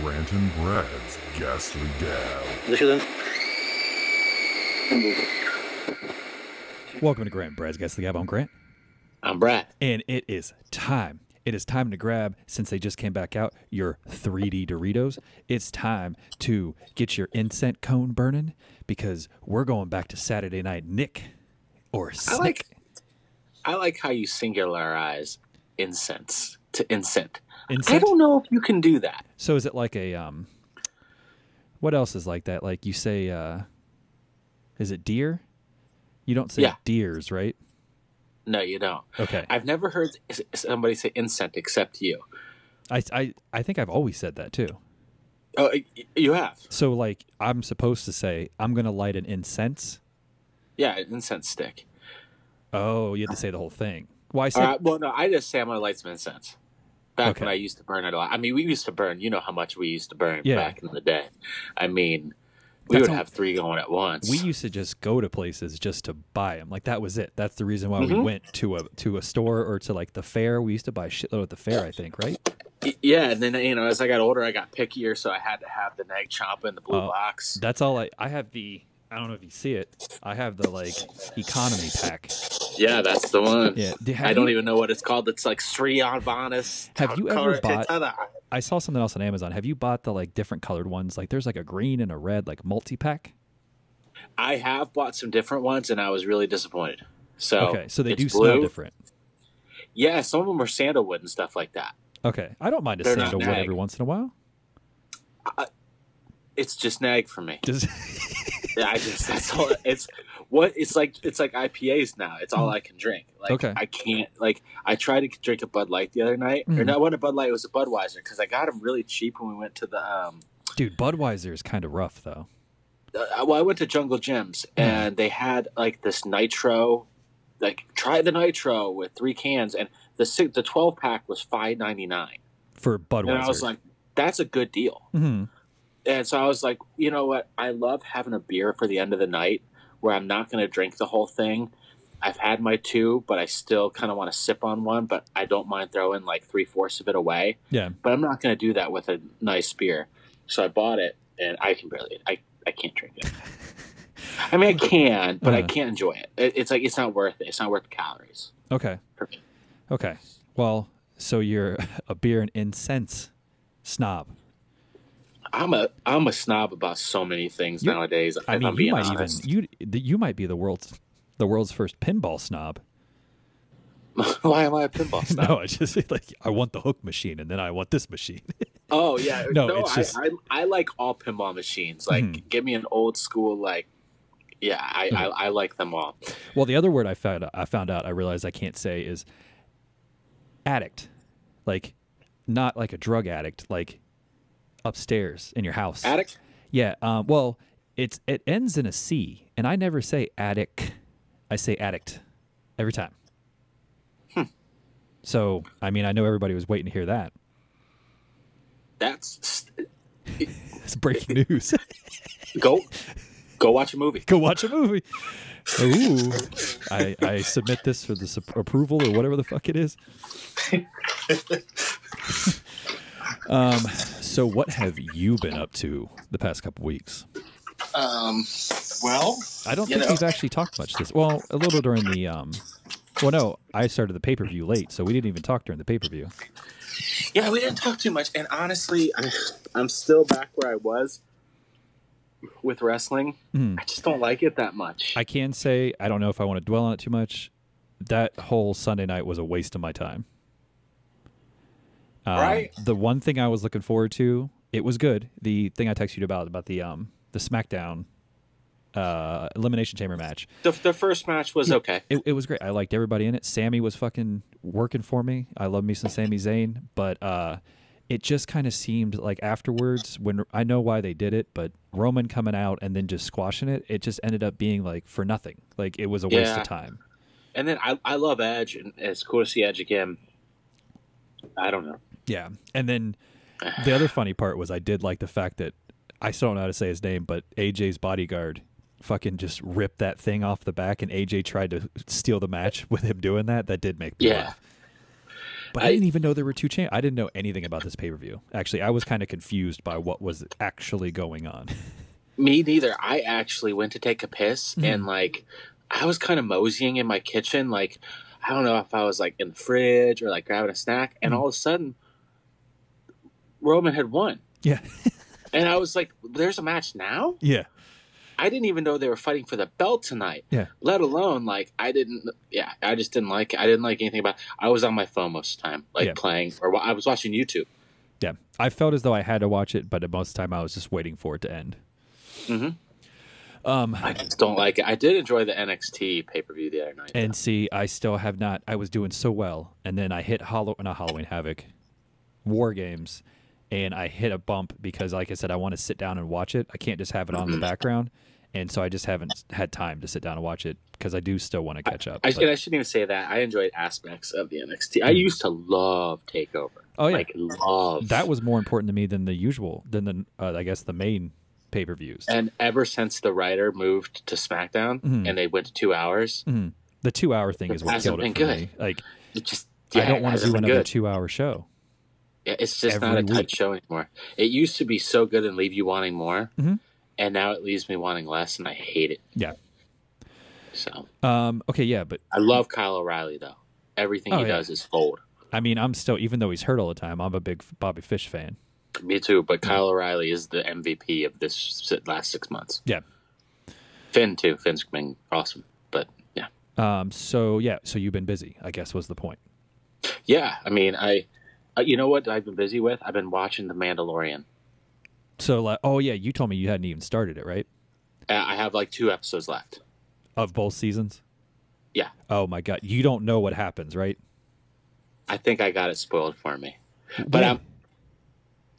Grant and Brad's Ghastly Gab. Welcome to Grant and Brad's Ghastly Gab. I'm Grant. I'm Brad. And it is time. It is time to grab, since they just came back out, your 3D Doritos. It's time to get your incense cone burning because we're going back to Saturday Night Nick or Snick. I like how you singularize incense to incent. Incent? I don't know if you can do that. So is it like a, what else is like that? Like you say, is it deer? You don't say deers, right? No, you don't. Okay. I've never heard somebody say incent except you. I think I've always said that too. Oh, you have? So like I'm supposed to say, I'm going to light an incense? Yeah, an incense stick. Oh, you had to say the whole thing. Well, I said, well, no, I just say I'm going to light some incense. Back when I used to burn it a lot. I mean, we used to burn. You know how much we used to burn back in the day. I mean, we would have 3 going at once. We used to just go to places just to buy them. Like that was it. That's the reason why we went to a store or to like the fair. We used to buy shitload at the fair, I think, right? Yeah, and then as I got older, I got pickier, so I had to have the neg chomp in the blue box. That's all I have the. I don't know if you see it. I have the like economy pack. Yeah, that's the one. Yeah, I don't even know what it's called. It's like Sri on Bonus. Have you ever bought? I saw something else on Amazon. Have you bought the like different colored ones? Like there's like a green and a red like multi pack. I have bought some different ones, and I was really disappointed. So so they do smell different. Yeah, some of them are sandalwood and stuff like that. Okay, I don't mind a sandalwood every once in a while. It's just nag for me. Just yeah, that's all. It's like IPAs now. It's all I can drink. Like I can't I tried to drink a Bud Light the other night, or not a Bud Light. It was a Budweiser because I got them really cheap when we went to the. Dude, Budweiser is kind of rough though. Well, I went to Jungle Gyms and they had like this nitro, like try the nitro with 3 cans, and the 12-pack was $5.99 for Budweiser. And I was like, that's a good deal. Mm-hmm. And so I was like, you know what? I love having a beer for the end of the night where I'm not going to drink the whole thing. I've had my 2, but I still kind of want to sip on one, but I don't mind throwing like 3/4 of it away. Yeah. But I'm not going to do that with a nice beer. So I bought it, and I can barely, I can't drink it. I mean, I can, but I can't enjoy it. It's like, it's not worth it. It's not worth the calories. Okay. For me. Okay. Well, so you're a beer and incense snob. I'm a snob about so many things nowadays. I mean, you might you might be the world's first pinball snob. Why am I a pinball snob? No, I just like I want the hook machine, and then I want this machine. Oh yeah, no, it's just I like all pinball machines. Like, give me an old school like. Yeah, I like them all. Well, the other word I found out I realized I can't say is addict, like not like a drug addict, like upstairs in your house. Addict? Yeah. Well, it ends in a C, and I never say addict. I say addict every time. So, I mean, I know everybody was waiting to hear that. It's breaking news. Go watch a movie. Go watch a movie. Ooh. I submit this for the approval or whatever the fuck it is. So what have you been up to the past couple weeks? Well, I don't think we've actually talked much this. Well, a little during the well, no, I started the pay-per-view late, so we didn't even talk during the pay-per-view. Yeah, we didn't talk too much, and honestly, I'm still back where I was with wrestling. I just don't like it that much. I can say, I don't know if I want to dwell on it too much. That whole Sunday night was a waste of my time. Right? The one thing I was looking forward to, it was good. The thing I texted you about the SmackDown Elimination Chamber match. The first match was okay. It was great. I liked everybody in it. Sammy was fucking working for me. I love me some Sami Zayn, but it just kind of seemed like afterwards, when I know why they did it, but Roman coming out and then just squashing it, it just ended up being like for nothing. Like it was a waste of time. And then I love Edge, and it's cool to see Edge again. I don't know. Yeah, and then the other funny part was I did like the fact that I still don't know how to say his name, but AJ's bodyguard fucking just ripped that thing off the back, and AJ tried to steal the match with him doing that. That did make me laugh. But I didn't even know there were two I didn't know anything about this pay-per-view. Actually, I was kind of confused by what was actually going on. Me neither. I actually went to take a piss and like I was kind of moseying in my kitchen. Like, I don't know if I was like in the fridge or like grabbing a snack. And all of a sudden, Roman had won. Yeah. And I was like, there's a match now? Yeah. I didn't even know they were fighting for the belt tonight. Yeah. Let alone, like, I just didn't like it. I didn't like anything about it. I was on my phone most of the time, like playing, or I was watching YouTube. Yeah. I felt as though I had to watch it, but most of the time I was just waiting for it to end. I just don't like it. I did enjoy the NXT pay-per-view the other night. And see, I still have not. I was doing so well, and then I hit not Halloween Havoc, War Games, and I hit a bump because, like I said, I want to sit down and watch it. I can't just have it on in the background, and so I just haven't had time to sit down and watch it because I do still want to catch up. I shouldn't even say that. I enjoyed aspects of the NXT. I used to love TakeOver. Oh yeah, like love. That was more important to me than the I guess the main pay-per-views. And ever since the writer moved to SmackDown and they went to 2 hours, the 2 hour thing is what killed it for me. Like, it just I don't want to do another 2 hour show. Yeah, it's just not a tight show anymore. It used to be so good and leave you wanting more, and now it leaves me wanting less, and I hate it. Yeah. So. Okay, yeah, but I love Kyle O'Reilly though. Everything he does is gold. I mean, I'm still, even though he's hurt all the time, I'm a big Bobby Fish fan. Me too, but Kyle O'Reilly is the MVP of this last 6 months. Yeah. Finn too. Finn's been awesome, but yeah. So you've been busy, I guess was the point. Yeah, I mean, you know what I've been busy with? I've been watching The Mandalorian. So, you told me you hadn't even started it, right? I have like 2 episodes left. Of both seasons? Yeah. Oh my God. You don't know what happens, right? I think I got it spoiled for me. But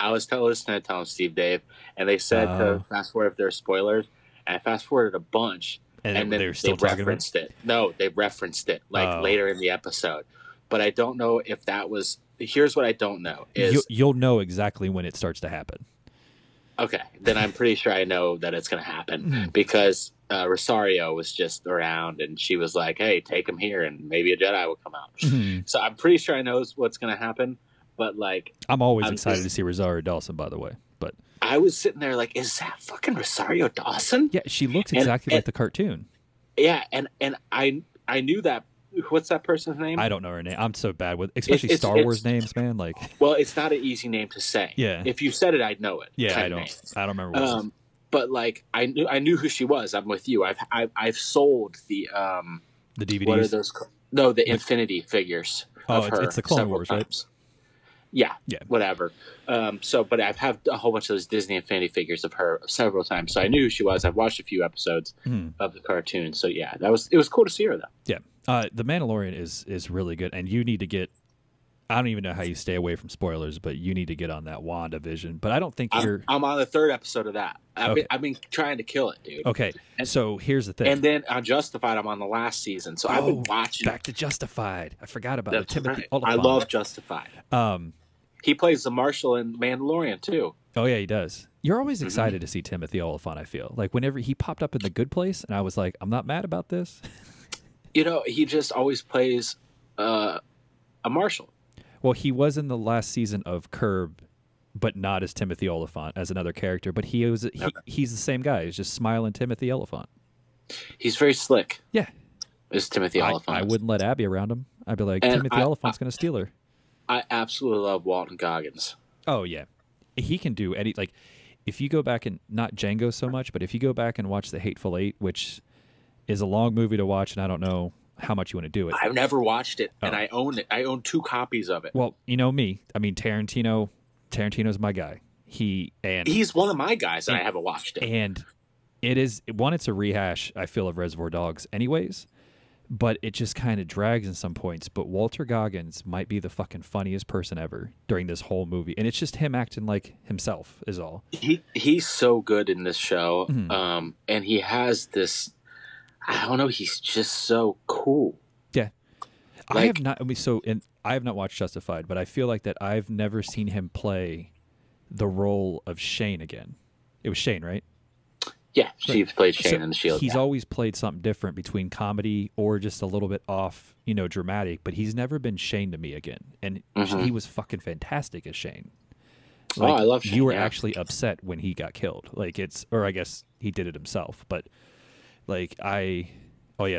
I was listening to telling Steve Dave, and they said to fast forward if there's spoilers, and I fast forwarded a bunch, and then they referenced it. No, they referenced it later in the episode. But I don't know if that was. Here's what I don't know is you'll know exactly when it starts to happen. Okay, then I'm pretty sure I know that it's going to happen because Rosario was just around and she was like, "Hey, take him here, and maybe a Jedi will come out." So I'm pretty sure I know what's going to happen. But like, I'm always excited to see Rosario Dawson, by the way. But I was sitting there like, "Is that fucking Rosario Dawson?" Yeah, she looks exactly like the cartoon. Yeah, and I knew that. What's that person's name? I don't know her name. I'm so bad with especially Star Wars names, man. Like, well, it's not an easy name to say. Yeah, if you said it, I'd know it. Yeah, I don't remember. What but like, I knew who she was. I'm with you. I've sold the DVDs. What are those? No, the Infinity figures. Of her it's the Clone Wars, right? Yeah, whatever. But I've had a whole bunch of those Disney Infinity figures of her several times, so I knew who she was. I've watched a few episodes of the cartoon, so yeah, it was cool to see her though. Yeah, The Mandalorian is really good, and you need to get. I don't even know how you stay away from spoilers, but you need to get on that WandaVision. But I don't think I'm on the 3rd episode of that. I've been trying to kill it, dude. Okay, so here's the thing. And then on Justified, I'm on the last season, so I've been watching. Back to Justified. I forgot about it. Timothy Olyphant. I love Justified. He plays the Marshal in Mandalorian too. Oh yeah, he does. You're always excited to see Timothy Olyphant. I feel like whenever he popped up in The Good Place, and I was like, I'm not mad about this. You know, he just always plays a marshal. Well, he was in the last season of Curb, but not as Timothy Olyphant, as another character. But he's the same guy. He's just smiling Timothy Olyphant. He's very slick. Yeah. Is Timothy Olyphant. I wouldn't let Abby around him. I'd be like, Timothy Olyphant's going to steal her. I absolutely love Walton Goggins. Oh, yeah. He can do any, like, if you go back and, not Django so much, but if you go back and watch The Hateful Eight, which is a long movie to watch, and I don't know how much you want to do it. I've never watched it, and I own it. I own 2 copies of it. Well, you know me. I mean, Tarantino's my guy. He's one of my guys, and I haven't watched it. And it's a rehash, I feel, of Reservoir Dogs anyways, but it just kind of drags in some points. But Walter Goggins might be the fucking funniest person ever during this whole movie, and it's just him acting like himself is all. He's so good in this show, and he has this. I don't know. He's just so cool. Yeah, like, I have not. I have not watched Justified, but I feel like that I've never seen him play the role of Shane again. It was Shane, right? Yeah, she played Shane in The Shield. He's always played something different between comedy or just a little bit off, dramatic, but he's never been Shane to me again. And he was fucking fantastic as Shane. Like, I love Shane. You were actually upset when he got killed. Or I guess he did it himself, but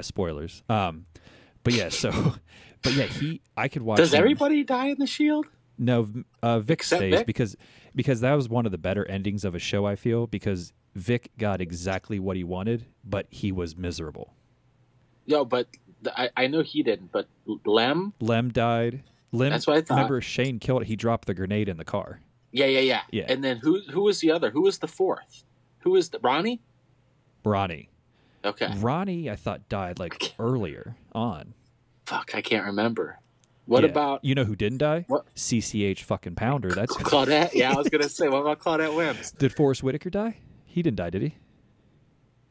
spoilers. But yeah, I could watch. Does everybody die in The Shield? No, Vic Except stays Vic? because that was one of the better endings of a show, I feel, because Vic got exactly what he wanted, but he was miserable. No, but I know he didn't, but Lem died. That's what I thought. Remember, Shane killed it. He dropped the grenade in the car. Yeah. And then who was the other? Who was the fourth? Who was Ronnie? Ronnie. Okay. Ronnie, I thought, died earlier on. Fuck, I can't remember. What about... You know who didn't die? What? CCH fucking Pounder. That's Claudette? Yeah, I was going to say, what about Claudette Wims? Did Forrest Whitaker die? He didn't die, did he?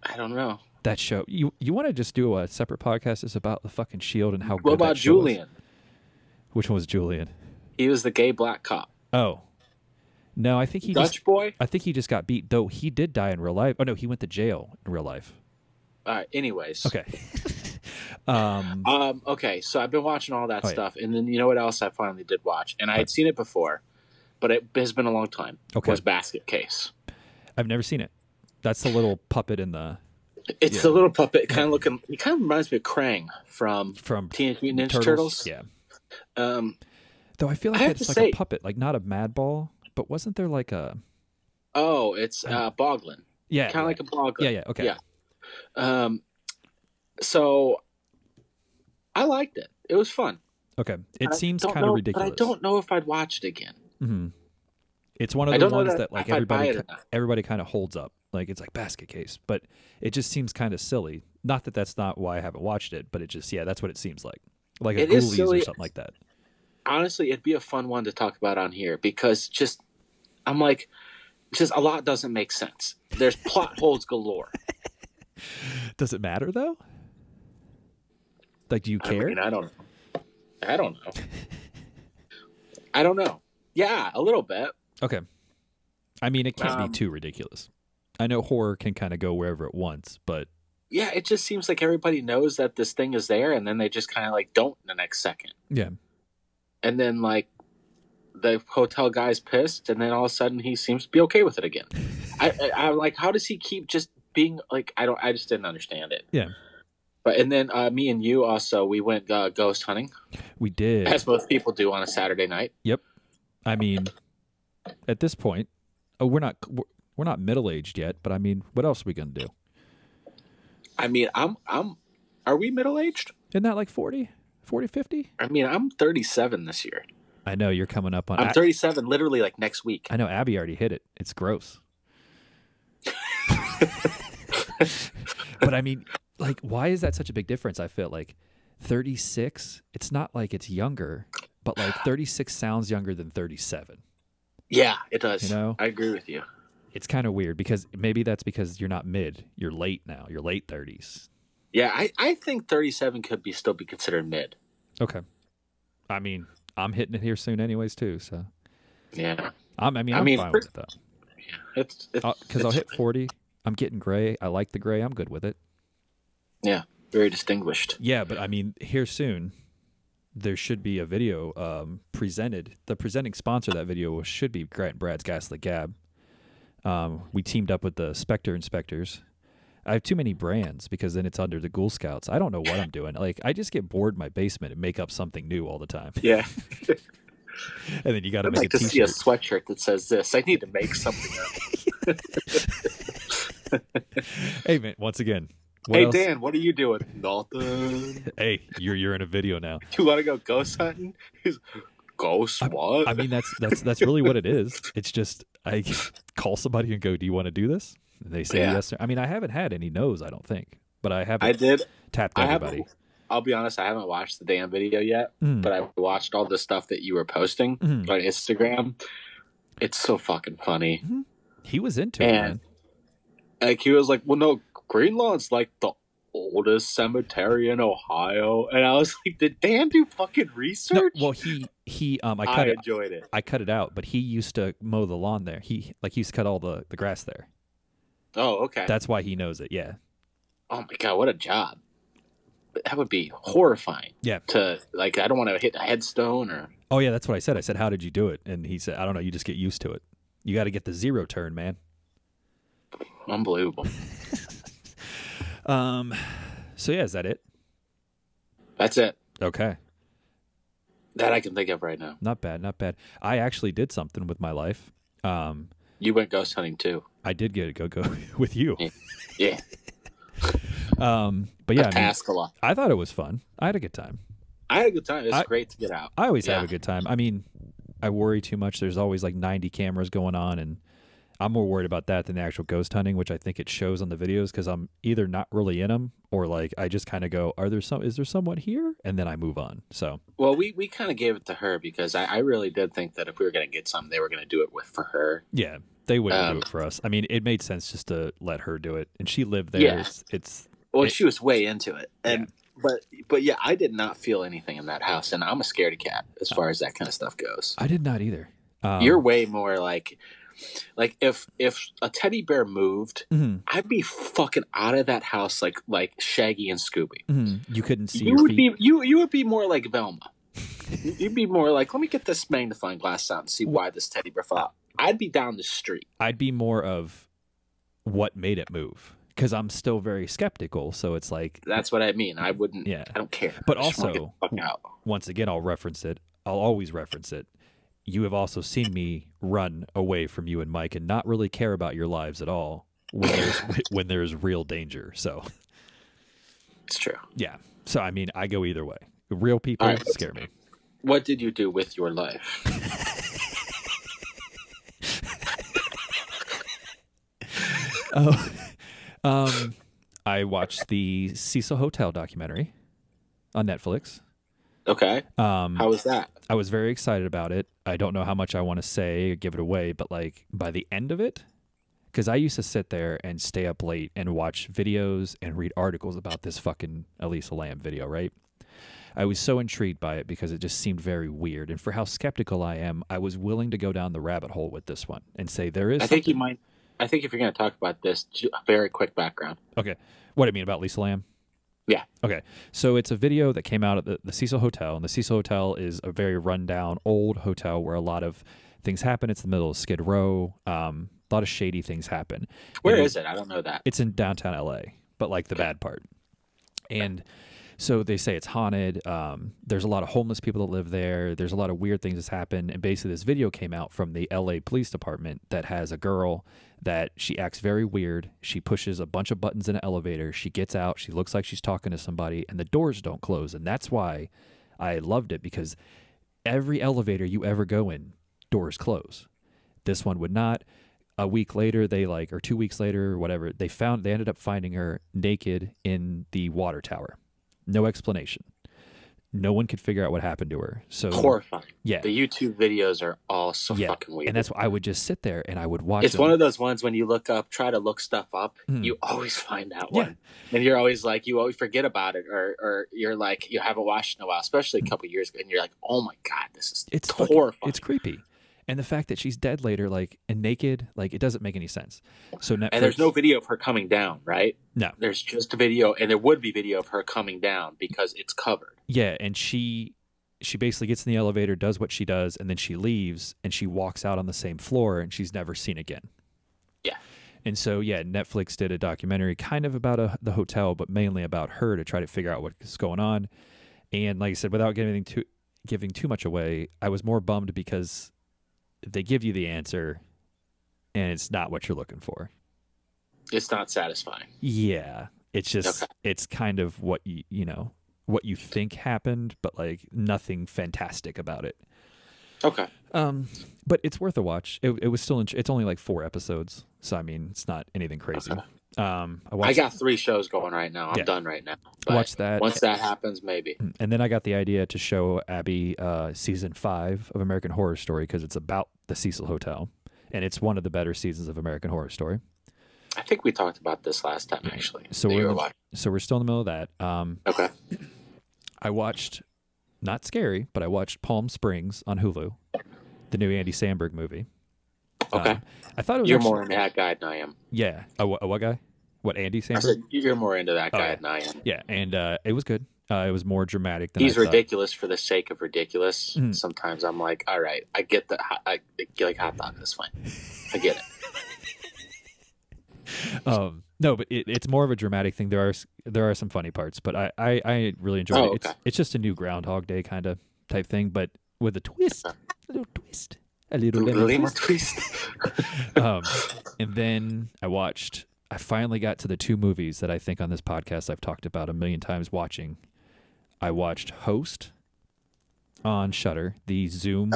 I don't know. That show. You want to just do a separate podcast that's about the fucking Shield and how good What about that show Julian? Was? Which one was Julian? He was the gay black cop. Oh. No, I think he Dutch boy? I think he just got beat, though he did die in real life. Oh, no, he went to jail in real life. All right, anyways. Okay. Okay, so I've been watching all that stuff, and then you know what else I finally did watch? And I had seen it before, but it has been a long time. Okay. Was Basket Case. I've never seen it. That's the little puppet in the... It's the little puppet, kind of looking... He kind of reminds me of Krang from Teenage Mutant Ninja Turtles. Yeah. Though I feel like it's like a puppet, not a mad ball, but wasn't there like a... Oh, it's Boglin. Yeah. Kind of like a Boglin. Yeah, okay. Yeah. So I liked it. It was fun. Okay. It seems kind of ridiculous. But I don't know if I'd watch it again. Mm-hmm. It's one of those ones that everybody kind of holds up. It's like Basket Case, but it just seems kind of silly. Not that that's not why I haven't watched it, but it just, that's what it seems like. Like a Ghoulies or something like that. Honestly, it'd be a fun one to talk about on here because a lot doesn't make sense. There's plot holes galore. Does it matter though? Do you care? I don't know. I don't know. Yeah, a little bit. Okay. I mean, it can't be too ridiculous. I know horror can kind of go wherever it wants, but... Yeah, it just seems like everybody knows that this thing is there, and then they just kind of, don't the next second. Yeah. And then, the hotel guy's pissed, and then all of a sudden he seems to be okay with it again. I'm like, how does he keep just being, I just didn't understand it. Yeah. But and then me and you also, we went ghost hunting. We did. As most people do on a Saturday night. Yep. I mean, at this point, we're not middle-aged yet, but I mean, what else are we going to do? I mean, are we middle-aged? Isn't that 40, 50? I mean, I'm 37 this year. I know you're coming up on... I'm 37 literally next week. I know Abby already hit it. It's gross. But I mean, why is that such a big difference? I feel 36, it's not it's younger, but 36 sounds younger than 37. Yeah, it does. I agree with you. It's kind of weird because maybe that's because you're not mid. You're late now. You're late 30s. Yeah, I think 37 could still be considered mid. Okay. I mean, I'm hitting it here soon anyways too, so. Yeah. I'm fine with it though. Yeah, it's because I'll hit 40. I'm getting gray. I like the gray. I'm good with it. Yeah, very distinguished. Yeah, but I mean, here soon, there should be a video presented. The presenting sponsor of that video should be Grant and Brad's Ghastly Gab. We teamed up with the Spectre Inspectors. I have too many brands because then it's under the Ghoul Scouts. I don't know what I'm doing. I just get bored in my basement and make up something new all the time. Yeah. And then you got to I'd make like a to t-shirt. see a sweatshirt that says this. I need to make something up. Hey, man, once again. Hey, else? Dan, what are you doing? Nothing. Hey, you're in a video now. You want to go ghost hunting? Ghost what? I mean, that's really what it is. It's just I call somebody and go, "Do you want to do this?" And they say yes. I mean, I haven't had any no's, I don't think, but I haven't. I did tapped everybody. I'll be honest, I haven't watched the damn video yet, but I watched all the stuff that you were posting on Instagram. It's so fucking funny. Mm-hmm. He was into it, man. He was like, "Well, no, Greenlawn's the oldest cemetery in Ohio," and I was like, "Did Dan do fucking research?" No, well, I enjoyed it. I cut it out, but he used to mow the lawn there. He used to cut all the grass there. Oh, okay. That's why he knows it. Yeah. Oh my God, what a job! That would be horrifying. Yeah. To like, I don't want to hit a headstone or. Oh yeah, that's what I said. I said, "How did you do it?" And he said, "I don't know. You just get used to it. You got to get the zero turn, man." Unbelievable. So yeah, is that it? That's it. Okay. That I can think of right now. Not bad, not bad. I actually did something with my life. You went ghost hunting too. I did get to go with you. Yeah. But yeah, Tascala. I thought it was fun. I had a good time. I had a good time. It was great to get out. I always have a good time. I mean, I worry too much. There's always like 90 cameras going on, and I'm more worried about that than the actual ghost hunting, which I think it shows on the videos because I'm either not really in them or like I just kind of go, is there someone here? And then I move on. So, well, we kind of gave it to her because I really did think that if we were going to get some, they were going to do it for her. Yeah, they wouldn't do it for us. I mean, it made sense just to let her do it, and she lived there. Yeah. She was way into it, and but yeah, I did not feel anything in that house, and I'm a scaredy cat as far as that kind of stuff goes. I did not either. You're way more like if a teddy bear moved, I'd be fucking out of that house like Shaggy and Scooby. You couldn't see. You would be more like Velma. You'd be more like, let me get this magnifying glass out and see why this teddy bear fell out. I'd be down the street. I'd be more of what made it move because I'm still very skeptical. So it's like that's what I mean. I wouldn't. Yeah, I don't care. But also, once again, I'll reference it. I'll always reference it. You have also seen me run away from you and Mike and not really care about your lives at all when there's real danger. So it's true. Yeah. So I mean, I go either way. Real people scare me. What did you do with your life? I watched the Cecil Hotel documentary on Netflix. Okay. How was that? I was very excited about it. I don't know how much I want to say or give it away, but like by the end of it, because I used to sit there and stay up late and watch videos and read articles about this fucking Elisa Lam video, right? I was so intrigued by it because it just seemed very weird. And for how skeptical I am, I was willing to go down the rabbit hole with this one and say there is. I think you might. I think if you're going to talk about this, a very quick background. Okay. What do you mean about Lisa Lam? Yeah. Okay. So it's a video that came out at the Cecil Hotel, and the Cecil Hotel is a very rundown old hotel where a lot of things happen. It's in the middle of Skid Row. A lot of shady things happen. Where is it? I don't know that. It's in downtown LA, but like the bad part. And so they say it's haunted. There's a lot of homeless people that live there. There's a lot of weird things that's happened. And basically this video came out from the LA Police Department that has a girl that she acts very weird. She pushes a bunch of buttons in an elevator. She gets out. She looks like she's talking to somebody, and the doors don't close. And that's why I loved it, because every elevator you ever go in, doors close. This one would not. A week later, or 2 weeks later, or whatever, they ended up finding her naked in the water tower. No explanation. No one could figure out what happened to her. So horrifying. Yeah. The YouTube videos are all so fucking weird. And that's why I would just sit there and I would watch It's one of those ones when you try to look stuff up, you always find that one. And you're always like, you always forget about it, or you're like, you haven't watched in a while, especially a couple years ago, and you're like, oh my God, it's horrifying. It's creepy. And the fact that she's dead later, and naked, it doesn't make any sense. So Netflix, and there's no video of her coming down, right? No. There's just a video, and there would be video of her coming down because it's covered. Yeah, and she basically gets in the elevator, does what she does, and then she leaves, and she walks out on the same floor, and she's never seen again. Yeah. And so, Netflix did a documentary kind of about the hotel, but mainly about her to try to figure out what's going on. And like I said, without giving too much away, I was more bummed because they give you the answer and it's not what you're looking for. It's not satisfying. Yeah. It's just, It's kind of what what you think happened, but nothing fantastic about it. Okay. But it's worth a watch. It was still, it's only 4 episodes. So, I mean, it's not anything crazy. Okay. I got 3 shows going right now. I'm done right now. Watch that. Once that happens, maybe. And then I got the idea to show Abby season 5 of American Horror Story because it's about the Cecil Hotel, and it's one of the better seasons of American Horror Story. I think we talked about this last time, actually. So we're still in the middle of that. Okay. I watched, not scary, but I watched Palm Springs on Hulu, the new Andy Samberg movie. Okay. I thought it was You're more into that guy than I am. Yeah. A what guy? What, Andy Samberg? I said you're more into that guy than I am. Yeah, and it was good. It was more dramatic than He's I thought. ridiculous for the sake of ridiculous. Mm. Sometimes I'm like, all right, I get that. I like hot dog. That's fine. I get it. No, but it's more of a dramatic thing. There are some funny parts, but I really enjoyed it. Okay. It's just a new Groundhog Day kind of type thing, but with a twist, a little twist, a little twist. And then I finally got to the two movies that I think on this podcast I've talked about a million times watching. I watched Host on Shudder, the Zoom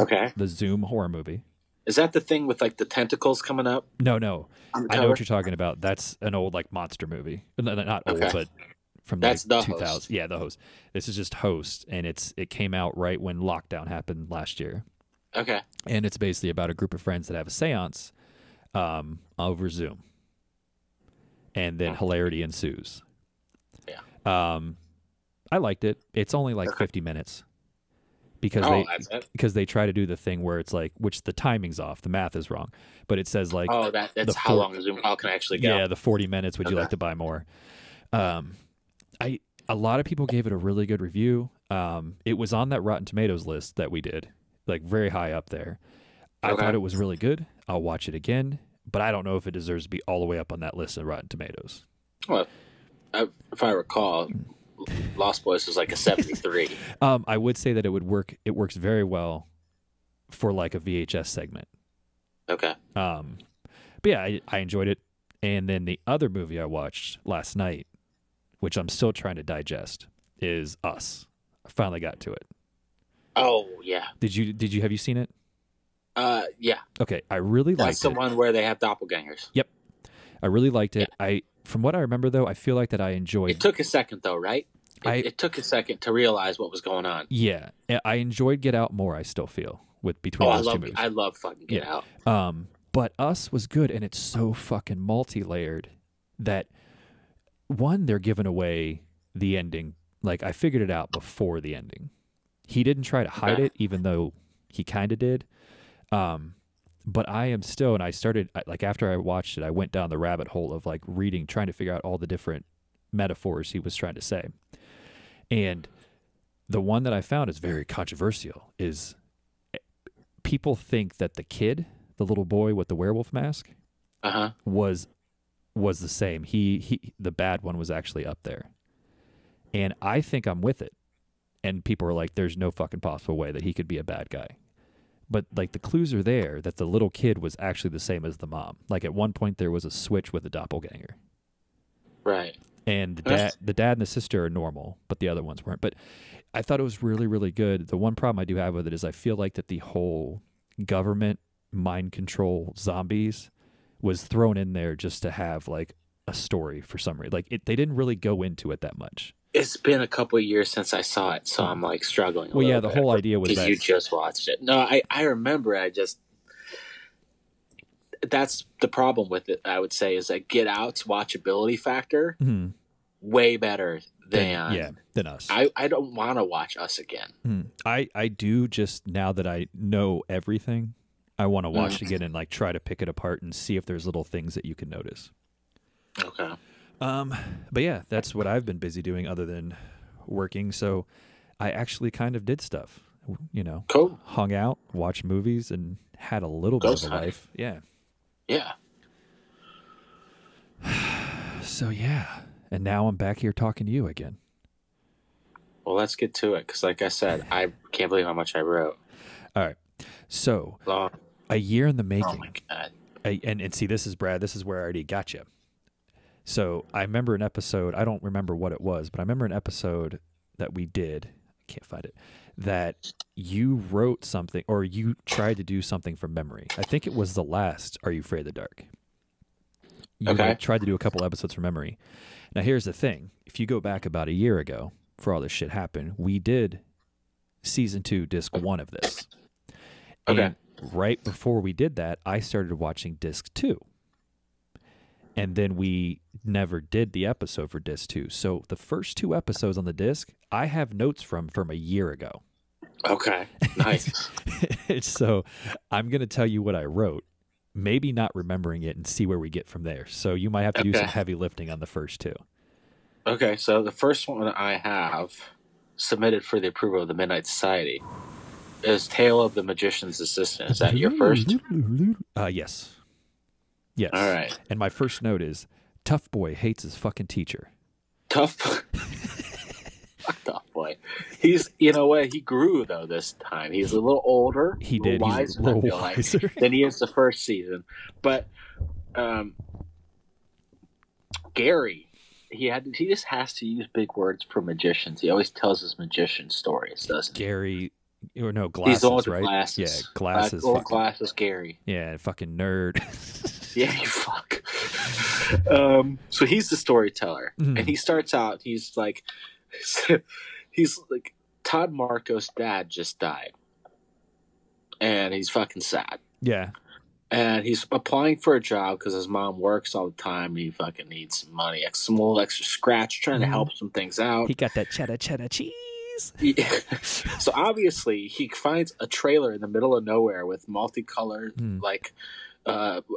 horror movie. Is that the thing with like the tentacles coming up? No. I know what you're talking about. That's an old like monster movie. Not old, but from like 2000. Yeah, the Host. This is just Host, and it came out right when lockdown happened last year. Okay. And it's basically about a group of friends that have a seance over Zoom. And then hilarity ensues. Yeah. I liked it. It's only like 50 minutes. Because they try to do the thing where it's like, which the timing's off, the math is wrong, but it says like, that's how long the Zoom call can actually go. Yeah, the 40 minutes. Would you like to buy more? A lot of people gave it a really good review. It was on that Rotten Tomatoes list that we did, like very high up there. I thought it was really good. I'll watch it again, but I don't know if it deserves to be all the way up on that list of Rotten Tomatoes. Well, if I recall, Lost Boys was like a 73. I would say that it would work. It works very well for like a VHS segment. Okay. But yeah, I enjoyed it. And then the other movie I watched last night, which I'm still trying to digest, is Us. I finally got to it. Oh yeah. Have you seen it? Yeah. Okay, I really liked it. That's the one where they have doppelgangers. Yep. I really liked it. From what I remember, though, I feel like that I enjoyed... It took a second, though, right? It took a second to realize what was going on. Yeah. I enjoyed Get Out more, I still feel, between those two movies. I love fucking Get Out. But Us was good, and it's so fucking multi-layered that, one, they're giving away the ending. Like, I figured it out before the ending. He didn't try to hide it, even though he kind of did. But I am still, and I started, like after I watched it, I went down the rabbit hole of like reading, trying to figure out all the different metaphors he was trying to say. And the one that I found is very controversial is people think that the kid, the little boy with the werewolf mask, was the same. The bad one was actually up there. And I think I'm with it. And people are like, there's no fucking possible way that he could be a bad guy. But like the clues are there that the little kid was actually the same as the mom. Like at one point there was a switch with a doppelganger. Right. And the dad and the sister are normal, but the other ones weren't. But I thought it was really, really good. The one problem I do have with it is I feel like that the whole government mind control zombies was thrown in there just to have like a story for some reason. Like they didn't really go into it that much. It's been a couple of years since I saw it, so I'm like struggling. Well, yeah, the whole idea was that you just watched it. No, I remember. That's the problem with it. I would say is that Get Out's watchability factor way better than Us. I don't want to watch Us again. I do, just now that I know everything. I want to watch it again and like try to pick it apart and see if there's little things that you can notice. Okay. But yeah, that's what I've been busy doing other than working. So I actually kind of did stuff, cool. Hung out, watched movies, and had a little bit of a life. Yeah. Yeah. So yeah. And now I'm back here talking to you again. Well, let's get to it. Cause like I said, I can't believe how much I wrote. All right. So a year in the making. Oh my God. And see, this is Brad. This is where I already got you. So I remember an episode, I don't remember what it was, but I remember an episode that we did, I can't find it, that you wrote something or you tried to do something from memory. I think it was the last Are You Afraid of the Dark? You tried to do a couple episodes from memory. Now here's the thing. If you go back about a year ago, before all this shit happened, we did season 2, disc 1 of this. Okay. And right before we did that, I started watching disc 2. And then we never did the episode for disc 2. So the first 2 episodes on the disc, I have notes from a year ago. Okay, nice. So I'm going to tell you what I wrote. maybe not remembering it and see where we get from there. So you might have to do some heavy lifting on the first two. Okay, so the first one I have submitted for the approval of the Midnight Society is Tale of the Magician's Assistant. Is that your first? Yes. Yes. All right. And my first note is, tough boy hates his fucking teacher. Fuck Tough boy. He's, you know what, he grew, though, this time. He's a little older. He did. Wiser, he's a little wiser. Than he is the first season. But Gary... He just has to use big words for magicians. He always tells his magician stories, doesn't he? Gary, or no, glasses, He's the one with right? Glasses. Yeah, glasses. Old glasses, Gary. Yeah, fucking nerd. Yeah, you fuck. So he's the storyteller, and he starts out. He's like, Todd Marco's dad just died, and he's fucking sad. Yeah. And he's applying for a job because his mom works all the time. And he fucking needs some money, some little extra scratch, trying to help some things out. He got that cheddar cheese. So obviously, he finds a trailer in the middle of nowhere with multicolored,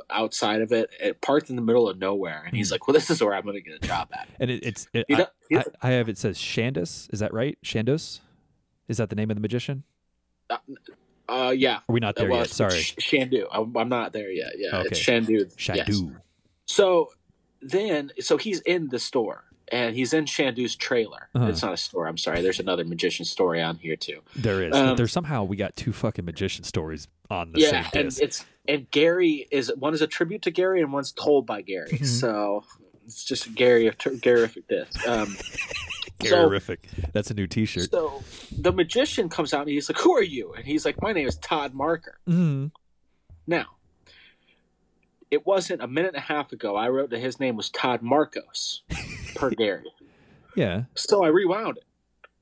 outside of it, parked in the middle of nowhere. And he's like, "Well, this is where I'm going to get a job at." And I have it says Shandus. Is that right? Shandus? Is that the name of the magician? Yeah. Are we not there yet? Sorry. Shandu. I'm not there yet. Yeah, okay. It's Shandu. Shandu. Yes. So he's in the store, and he's in Shandu's trailer. It's not a store. I'm sorry. There's another magician story on here too. There is. There's somehow we got two fucking magician stories on the same disc. And Gary one is a tribute to Gary, and one's told by Gary. So it's just a Gary-ific disc. Garific. That's a new T-shirt. So the magician comes out and he's like, "Who are you?" And he's like, "My name is Todd Marker." Now, it wasn't a minute and a half ago I wrote that his name was Todd Marcos per Gary. Yeah. So I rewound it.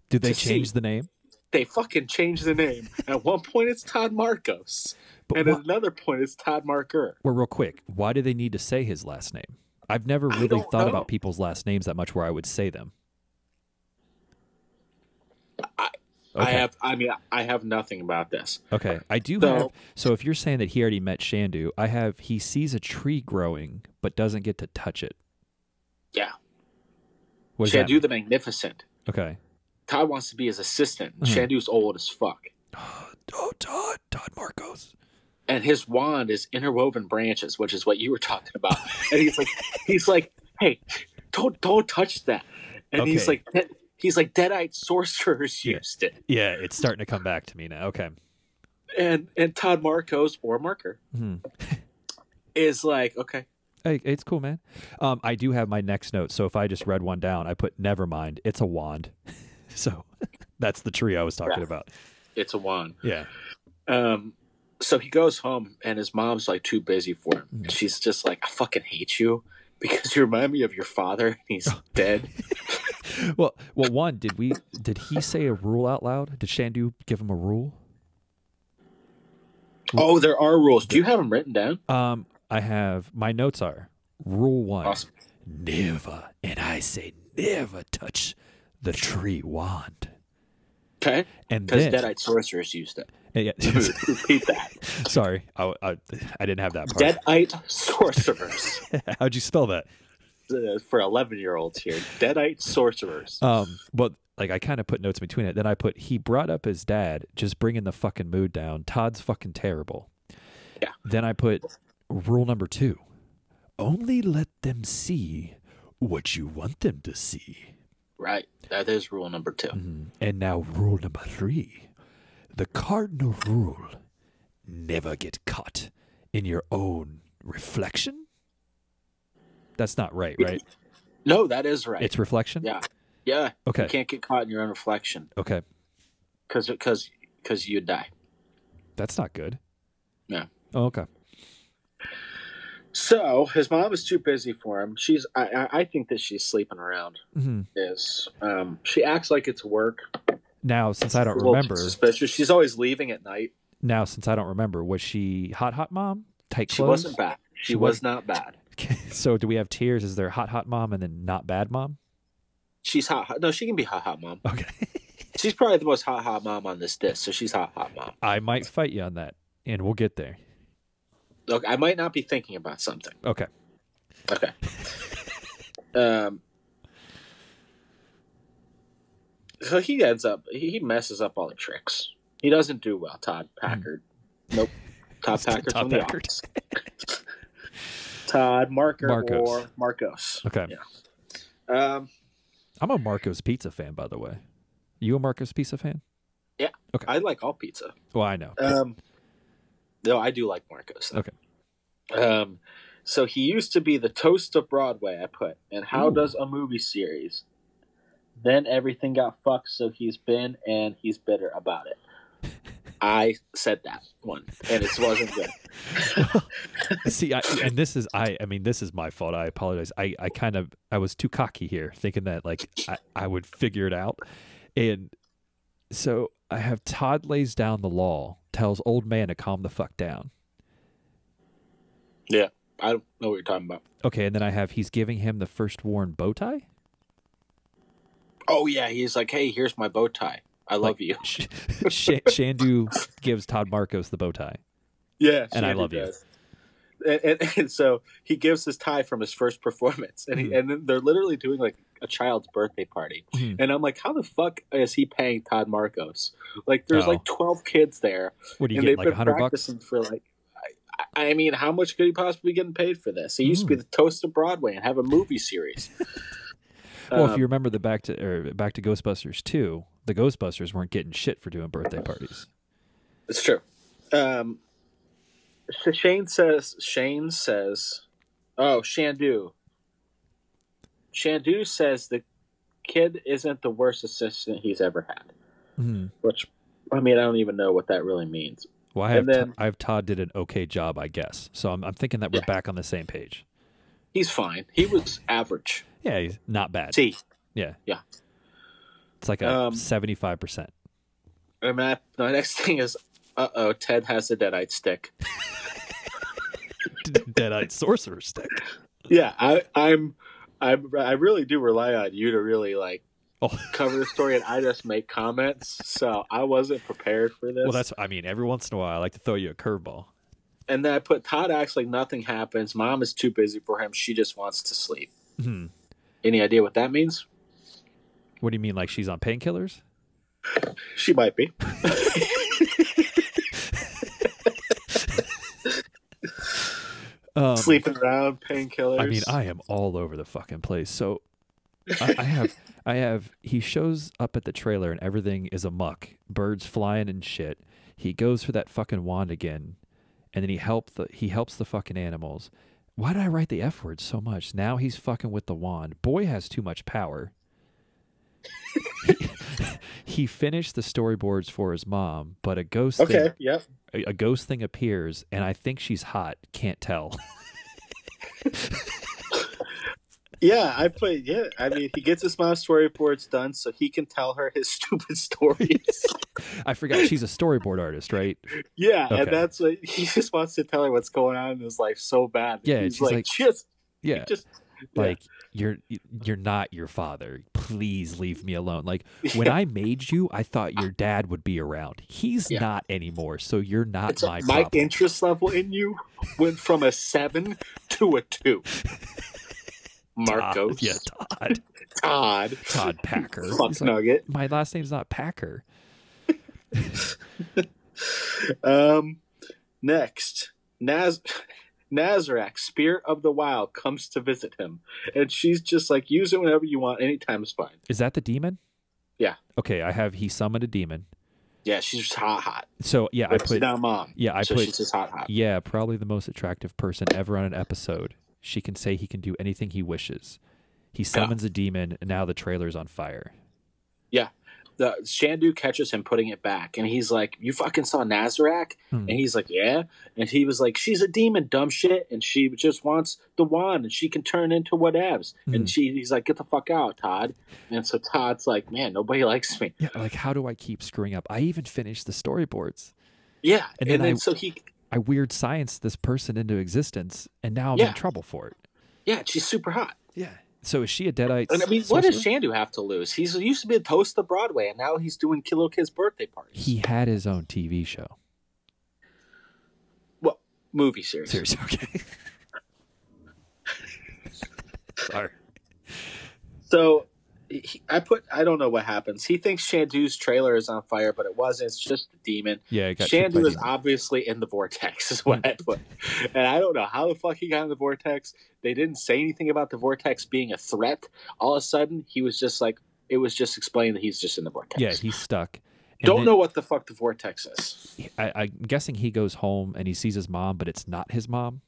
Did they change the name? They fucking changed the name. At one point it's Todd Marcos, and at another point it's Todd Marker. Well, real quick, why do they need to say his last name? I've never really thought about people's last names that much where I would say them. I have nothing about this. Okay, I do have. So if you're saying that he already met Shandu, he sees a tree growing but doesn't get to touch it. Yeah. Shandu the Magnificent. Okay. Todd wants to be his assistant. Shandu's old as fuck. Oh, Todd Marcos. And his wand is interwoven branches, which is what you were talking about. And he's like, "Hey, don't touch that." And he's like, Deadite sorcerers used it. Yeah, it's starting to come back to me now. Okay. And Todd Marcos or Marker is like, okay. Hey, it's cool, man. I do have my next note. So if I just read one down, I put never mind. It's a wand. So that's the tree I was talking about. It's a wand. Yeah. So he goes home and his mom's like too busy for him. She's just like, "I fucking hate you because you remind me of your father and he's dead." Well, one, did he say a rule out loud? Did Shandu give him a rule? Oh, there are rules. Do you have them written down? I have, my notes are rule 1. Awesome. Never, and I say never touch the tree wand. Okay. And because then Deadite sorcerers used it. Yeah. Repeat that. Sorry, I didn't have that part. Deadite sorcerers. How'd you spell that? For 11-year-olds here, Deadite sorcerers. But like I kind of put notes between it. Then I put he brought up his dad, just bringing the fucking mood down. Todd's fucking terrible. Yeah. Then I put rule number 2: only let them see what you want them to see. Right. That is rule number 2. And now rule number 3: the cardinal rule: never get caught in your own reflection. That's not right? No, that is right. It's reflection? Yeah. Okay. You can't get caught in your own reflection. Okay. Because you'd die. That's not good. Yeah. Oh, okay. So his mom is too busy for him. I think that she's sleeping around. She acts like it's work. Now, since I don't remember, suspicious. She's always leaving at night. Now, since I don't remember, was she hot mom? Tight clothes? She wasn't bad. She was not bad. So do we have tiers? Is there hot mom and then not bad mom? She's hot. No, she can be hot mom. Okay. She's probably the most hot mom on this disc, so she's hot mom. I might fight you on that, and we'll get there. Look, I might not be thinking about something. Okay. Okay. So he messes up all the tricks. He doesn't do well, Todd Packard. Nope. Todd Packard's on the office. Todd, Marcos. Or Marcos. Okay. Yeah. I'm a Marcos pizza fan, by the way. You a Marcos pizza fan? Yeah. Okay. I like all pizza. Well, I know. No, I do like Marcos. Okay. So he used to be the toast of Broadway, I put. And how does a movie series? Then everything got fucked, so he's bitter about it. I said that one, and it wasn't good. See, this is my fault. I apologize. I was too cocky here, thinking that like I would figure it out. And so I have Todd lays down the law, tells old man to calm the fuck down. Yeah, I don't know what you're talking about. Okay, and then I have he's giving him the first worn bow tie. Oh yeah, he's like, hey, here's my bow tie. I love you. Shandu gives Todd Marcos the bow tie. Yeah, and I love you. And so he gives his tie from his first performance, and then they're literally doing like a child's birthday party, and I'm like, how the fuck is he paying Todd Marcos? Like, there's like 12 kids there. What do you get? Like $100 for like. I mean, how much could he possibly be getting paid for this? He used to be the toast of Broadway and have a movie series. Well, if you remember the Back to Ghostbusters 2, the Ghostbusters weren't getting shit for doing birthday parties. It's true. So Shane says, oh, Shandu says the kid isn't the worst assistant he's ever had. Which, I mean, I don't even know what that really means. Well, I have Todd did an okay job, I guess. So I'm thinking that we're back on the same page. He's fine. He was average. Yeah, he's not bad. C. Yeah. Yeah. It's like a 75%. And the next thing is, Ted has a Deadite stick. Deadite sorcerer stick. Yeah, I really do rely on you to really cover the story, and I just make comments. So I wasn't prepared for this. Well, every once in a while I like to throw you a curveball. And then I put Todd acts like nothing happens. Mom is too busy for him. She just wants to sleep. Any idea what that means? What do you mean, like she's on painkillers? She might be. Sleeping around, painkillers. I mean, I am all over the fucking place. So I have, he shows up at the trailer and everything is a muck. Birds flying and shit. He goes for that fucking wand again, and then he helps the fucking animals. Why did I write the F word so much? Now he's fucking with the wand. Boy has too much power. He finished the storyboards for his mom, but a ghost thing appears, and I think she's hot. Can't tell. I mean, he gets his mom's storyboards done so he can tell her his stupid stories. I forgot she's a storyboard artist, right? Yeah, okay. And that's what he just wants to tell her what's going on in his life so bad. Yeah, he's like like, you're not your father. Please leave me alone. Like, when I made you, I thought your dad would be around. He's not anymore, so you're not my problem. My interest level in you went from a 7 to a 2. Marcos. Todd Packer. Fuck nugget. My last name's not Packer. Next, Nazarek, Spirit of the Wild, comes to visit him, and she's just like, use it whenever you want, anytime's fine. Is that the demon? Yeah. Okay, he summoned a demon. Yeah, she's just hot. So yeah, I put down mom. Yeah, she's just hot. Yeah, probably the most attractive person ever on an episode. She can say he can do anything he wishes. He summons a demon, and now the trailer's on fire. Yeah. The Shandu catches him putting it back, and he's like, you fucking saw Nazarek? And he's like, yeah. And he was like, she's a demon, dumb shit, and she just wants the wand, and she can turn into whatevs. And he's like, get the fuck out, Todd. And so Todd's like, man, nobody likes me. Yeah, like, how do I keep screwing up? I even finished the storyboards. Yeah, and then I weird science this person into existence, and now I'm in trouble for it. Yeah, she's super hot. Yeah. So is she a Deadite? And I mean, what does Shandu have to lose? He used to be a toast of Broadway, and now he's doing little kids' birthday parties. He had his own TV show. Well, movie series. Okay. Sorry. So I don't know what happens. He thinks Shandu's trailer is on fire, but it wasn't. It's just the demon. Yeah, Shandu is obviously in the vortex, is what I put. And I don't know how the fuck he got in the vortex. They didn't say anything about the vortex being a threat. All of a sudden, he was just like, it was just explained that he's just in the vortex. Yeah, he's stuck. Don't know what the fuck the vortex is. I'm guessing he goes home and he sees his mom, but it's not his mom.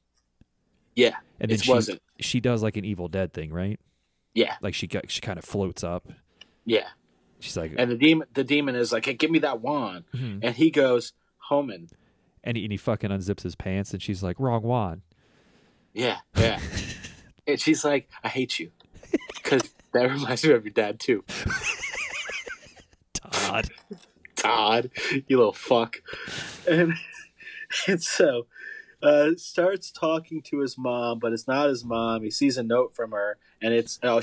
Yeah, and then wasn't. She does like an Evil Dead thing, right? Yeah, like she kind of floats up. Yeah, she's like, and the demon is like, hey, give me that wand, and he goes, Homan, and he fucking unzips his pants, and she's like, wrong wand. Yeah, and she's like, I hate you, because that reminds me of your dad too. Todd, you little fuck, and so. Starts talking to his mom, but it's not his mom. He sees a note from her, and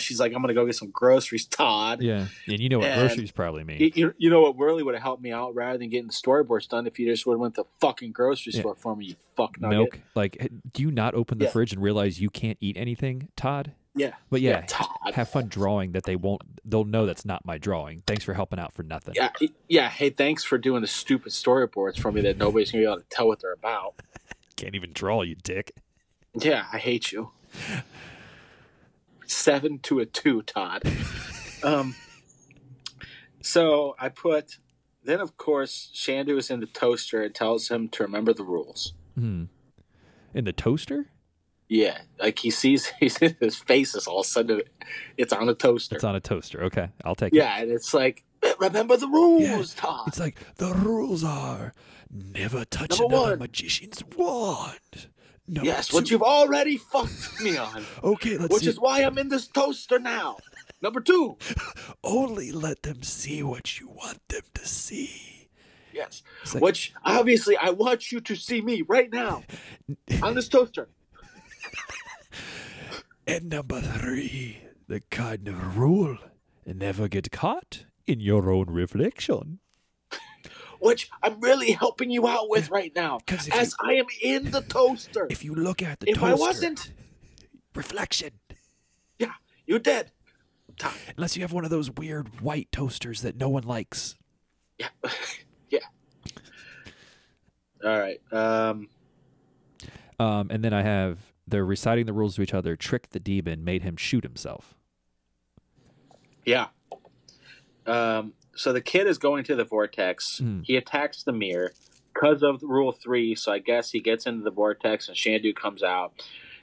she's like, I'm going to go get some groceries, Todd. Yeah, and you know what groceries probably mean. You know what really would have helped me out rather than getting the storyboards done if you just would have went to the fucking grocery store for me, you fuck nugget. Milk. Like, do you not open the fridge and realize you can't eat anything, Todd? Yeah. But Todd. Have fun drawing that they'll know that's not my drawing. Thanks for helping out for nothing. Yeah. Hey, thanks for doing the stupid storyboards for me that nobody's going to be able to tell what they're about. Can't even draw, you dick. Yeah, I hate you. 7 to a 2, Todd. So I put. Then of course Shandu is in the toaster and tells him to remember the rules. In the toaster? Yeah, like his face is all sudden. It's on a toaster. It's on a toaster. Okay, I'll take it. Yeah, and it's like, remember the rules, Todd. It's like the rules are. Never touch another magician's wand. Yes, what you've already fucked me on. Okay, let's see. Which is why I'm in this toaster now. Number 2. Only let them see what you want them to see. Yes. Like, which, obviously, I want you to see me right now. On this toaster. And number 3, the cardinal rule. Never get caught in your own reflection. Which I'm really helping you out with right now, as I am in the toaster. If you look at the toaster, if I wasn't, reflection. Yeah, you're dead. Unless you have one of those weird white toasters that no one likes. Yeah, yeah. All right. And then I have they're reciting the rules to each other. Tricked the demon, made him shoot himself. Yeah. So the kid is going to the vortex. He attacks the mirror because of rule 3. So I guess he gets into the vortex and Shandu comes out.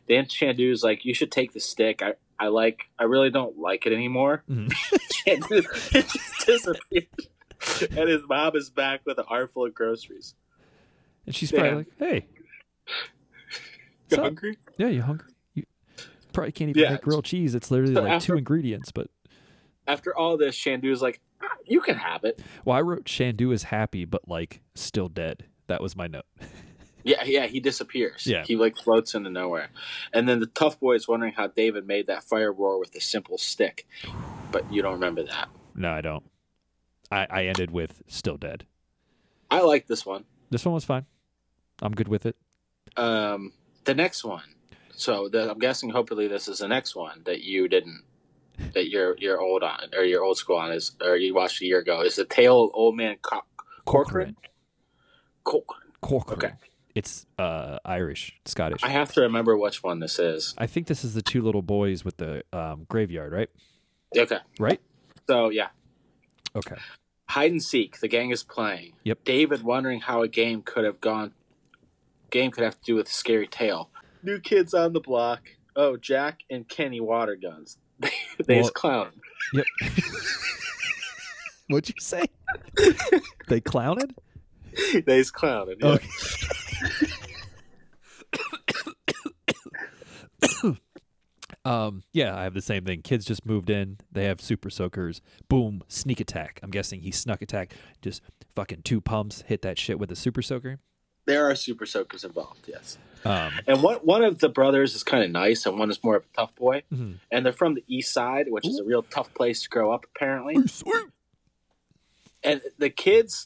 Then Shandu's like, you should take the stick. I really don't like it anymore. Shandu just disappears. And his mom is back with an armful of groceries. And she's probably like, hey. You hungry? Yeah, you hungry? You probably can't even make grilled cheese. It's literally like 2 ingredients. But after all this, Shandu's like, you can have it. Well, I wrote Shandu is happy, but like still dead. That was my note. Yeah, he disappears. Yeah. He like floats into nowhere. And then the tough boy is wondering how David made that fire roar with a simple stick. But you don't remember that. No, I don't. I ended with still dead. I like this one. This one was fine. I'm good with it. The next one. So I'm guessing hopefully this is the next one that you didn't, that you're old on, or you're old school on, or you watched a year ago. Is the Tale of Old Man Corcoran? Corcoran. Okay. It's Irish, Scottish. I have to remember which one this is. I think this is the 2 little boys with the graveyard, right? Okay. Right? So, yeah. Okay. Hide and seek. The gang is playing. Yep. David wondering how a game could have to do with a scary tale. New kids on the block. Oh, Jack and Kenny water guns. They's clowning. Yep. What'd you say? They clowned? They's clowning. Yeah. Okay. Yeah, I have the same thing. Kids just moved in. They have super soakers. Boom, sneak attack. I'm guessing he snuck attack. Just fucking 2 pumps, hit that shit with a super soaker. There are super soakers involved, yes. And one of the brothers is kind of nice, and one is more of a tough boy. Mm-hmm. And they're from the east side, which is a real tough place to grow up, apparently. And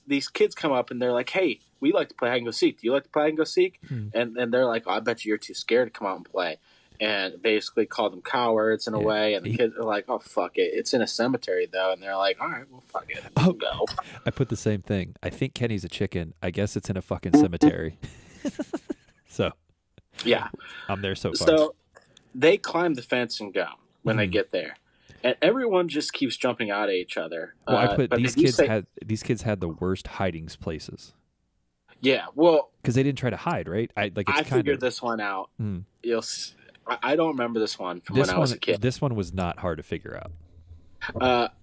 these kids come up, and they're like, hey, we like to play hide and go seek. Do you like to play hide and go seek? And they're like, oh, I bet you're too scared to come out and play. And basically call them cowards in a way. And the kids are like, oh, fuck it. It's in a cemetery, though. And they're like, all right, well, fuck it. Go. I put the same thing. I think Kenny's a chicken. I guess it's in a fucking cemetery. So, yeah. I'm there so far. So they climb the fence and go when they get there. And everyone just keeps jumping out at each other. Well, I put these kids had the worst hiding places. Yeah, well, because they didn't try to hide, right? I figured this one out. I don't remember this one from when I was a kid. This one was not hard to figure out.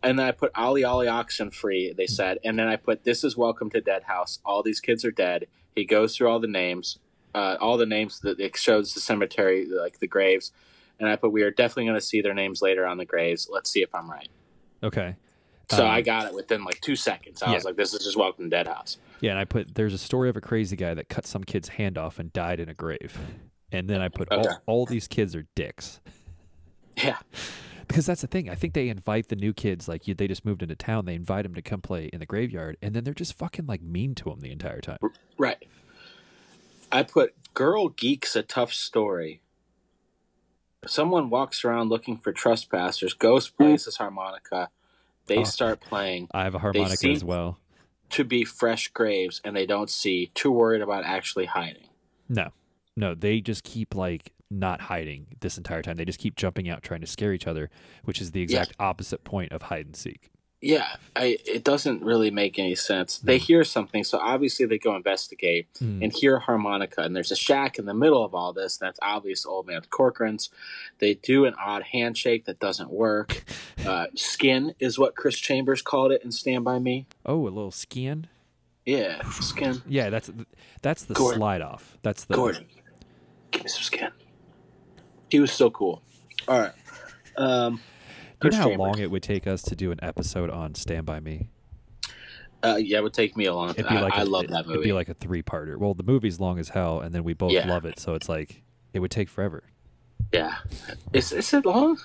And then I put Ollie Ollie Oxen Free, they said. And then I put, this is Welcome to Dead House. All these kids are dead. He goes through all the names that it shows the cemetery, like the graves. And I put, we are definitely going to see their names later on the graves. Let's see if I'm right. Okay. So I got it within like 2 seconds. I was like, this is just Welcome to Dead House. Yeah, and I put, there's a story of a crazy guy that cut some kid's hand off and died in a grave. And then I put, all these kids are dicks. Yeah. Because that's the thing. I think they invite the new kids, like they just moved into town. They invite them to come play in the graveyard. And then they're just fucking like mean to them the entire time. Right. I put, Girl Geek's a tough story. Someone walks around looking for trespassers. Ghost plays his harmonica. They start playing. I have a harmonica as well. To be fresh graves, and they don't see. Too worried about actually hiding. No, they just keep like not hiding this entire time. They just keep jumping out trying to scare each other, which is the exact opposite point of hide and seek. Yeah, it doesn't really make any sense. They hear something, so obviously they go investigate and hear a harmonica, and there's a shack in the middle of all this. That's obvious Old Man Corcoran's. They do an odd handshake that doesn't work. Skin is what Chris Chambers called it in Stand By Me. Oh, a little skin? Yeah, skin. Yeah, that's the Gordon. Slide off. That's the Gordon. Give me some skin. He was so cool. All right. Do you know how long it would take us to do an episode on Stand By Me? Yeah, it would take me a long time. I love that movie. It'd be like a 3-parter. Well, the movie's long as hell, and then we both love it, so it's like, it would take forever. Yeah. Is it long?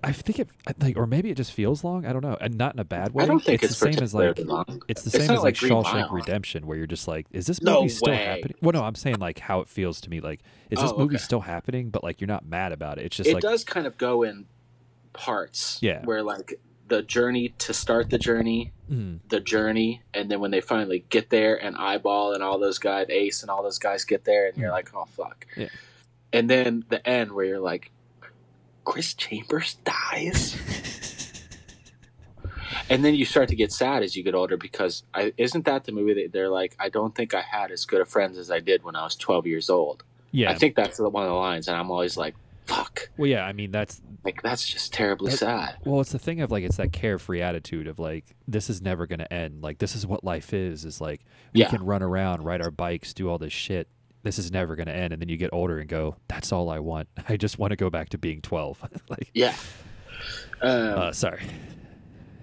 I think it, like, or maybe it just feels long. I don't know, and not in a bad way. I don't think it's the same as like long. It's the same as like Shawshank Redemption, where you're just like, is this movie still happening? Well, no, I'm saying like how it feels to me. Like, is this movie still happening? But like, you're not mad about it. It's just it does kind of go in parts. Yeah, where like the journey to start the journey, the journey, and then when they finally get there, and Eyeball and all those guys, Ace and all those guys get there, and you're like, oh fuck. Yeah. And then the end where you're like, Chris Chambers dies. And then you start to get sad as you get older, because isn't that the movie that they're like, I don't think I had as good of friends as I did when I was 12 years old. Yeah, I think that's one of the lines, and I'm always like, fuck. Well, yeah, I mean, that's just terribly sad. Well, it's the thing of like, it's that carefree attitude of like, this is never going to end. Like, this is what life is like, we can run around, ride our bikes, do all this shit. This is never going to end. And then you get older and go, that's all I want. I just want to go back to being 12. Like, yeah. Sorry.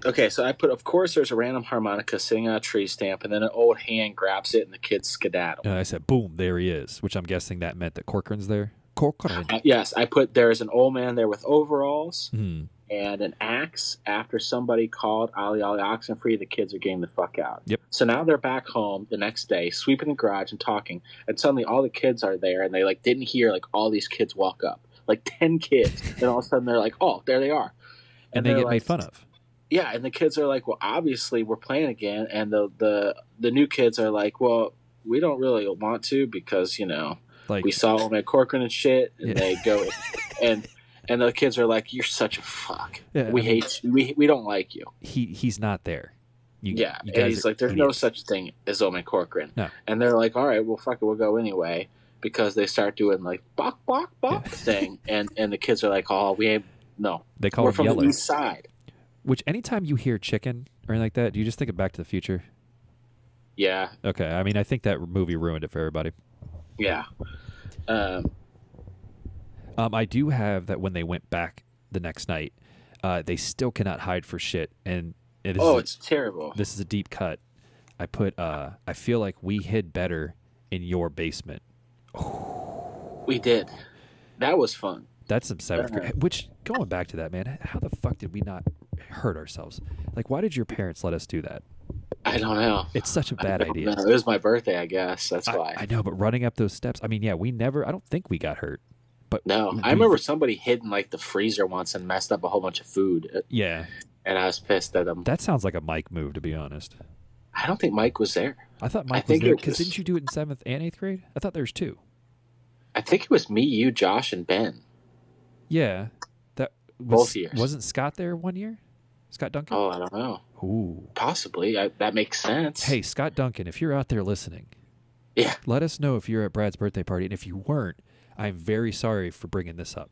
Okay, so I put, of course, there's a random harmonica sitting on a tree stamp, and then an old hand grabs it, and the kids skedaddle. And I said, boom, there he is, which I'm guessing that meant that Corcoran's there. Corcoran. Yes, I put, there's an old man there with overalls and an axe. After somebody called Ollie Ollie Oxenfree, the kids are getting the fuck out. Yep. So now they're back home the next day, sweeping the garage and talking, and suddenly all the kids are there, and they like didn't hear like all these kids walk up, like 10 kids, and all of a sudden they're like, oh, there they are, and they get made fun of. Yeah, and the kids are like, well, obviously we're playing again, and the new kids are like, well, we don't really want to, because like, we saw them at Corcoran and shit, and they go, and the kids are like, you're such a fuck. Yeah, we hate you. We don't like you. He's not there. You and he's like, there's no such thing as Old Man Corcoran. No. And they're like, all right, well, fuck it, we'll go anyway, because they start doing like bok bok bok thing, and the kids are like, oh, we ain't They call we're it from Yeller. the east side. Which anytime you hear chicken or anything like that, do you just think of Back to the Future? Yeah. Okay. I mean, I think that movie ruined it for everybody. Yeah. I do have that when they went back the next night, they still cannot hide for shit, and it's terrible. This is a deep cut. I put, I feel like we hid better in your basement. We did. That was fun. That's some seventh grade. Which, going back to that, man, how the fuck did we not hurt ourselves? Like, why did your parents let us do that? I don't know. It's such a bad idea. It was my birthday, I guess. That's why. I know, but running up those steps. I mean, yeah, I don't think we got hurt. But no, I remember somebody hid in like the freezer once and messed up a whole bunch of food. Yeah. And I was pissed at them. That sounds like a Mike move, to be honest. I don't think Mike was there. I thought Mike was there because didn't you do it in 7th and 8th grade? I thought there was 2. I think it was me, you, Josh, and Ben. Yeah, that was, both years. Wasn't Scott there one year? Scott Duncan? Oh, I don't know. Ooh, possibly. That makes sense. Hey, Scott Duncan, if you're out there listening, yeah, let us know if you're at Brad's birthday party, and if you weren't, I'm very sorry for bringing this up.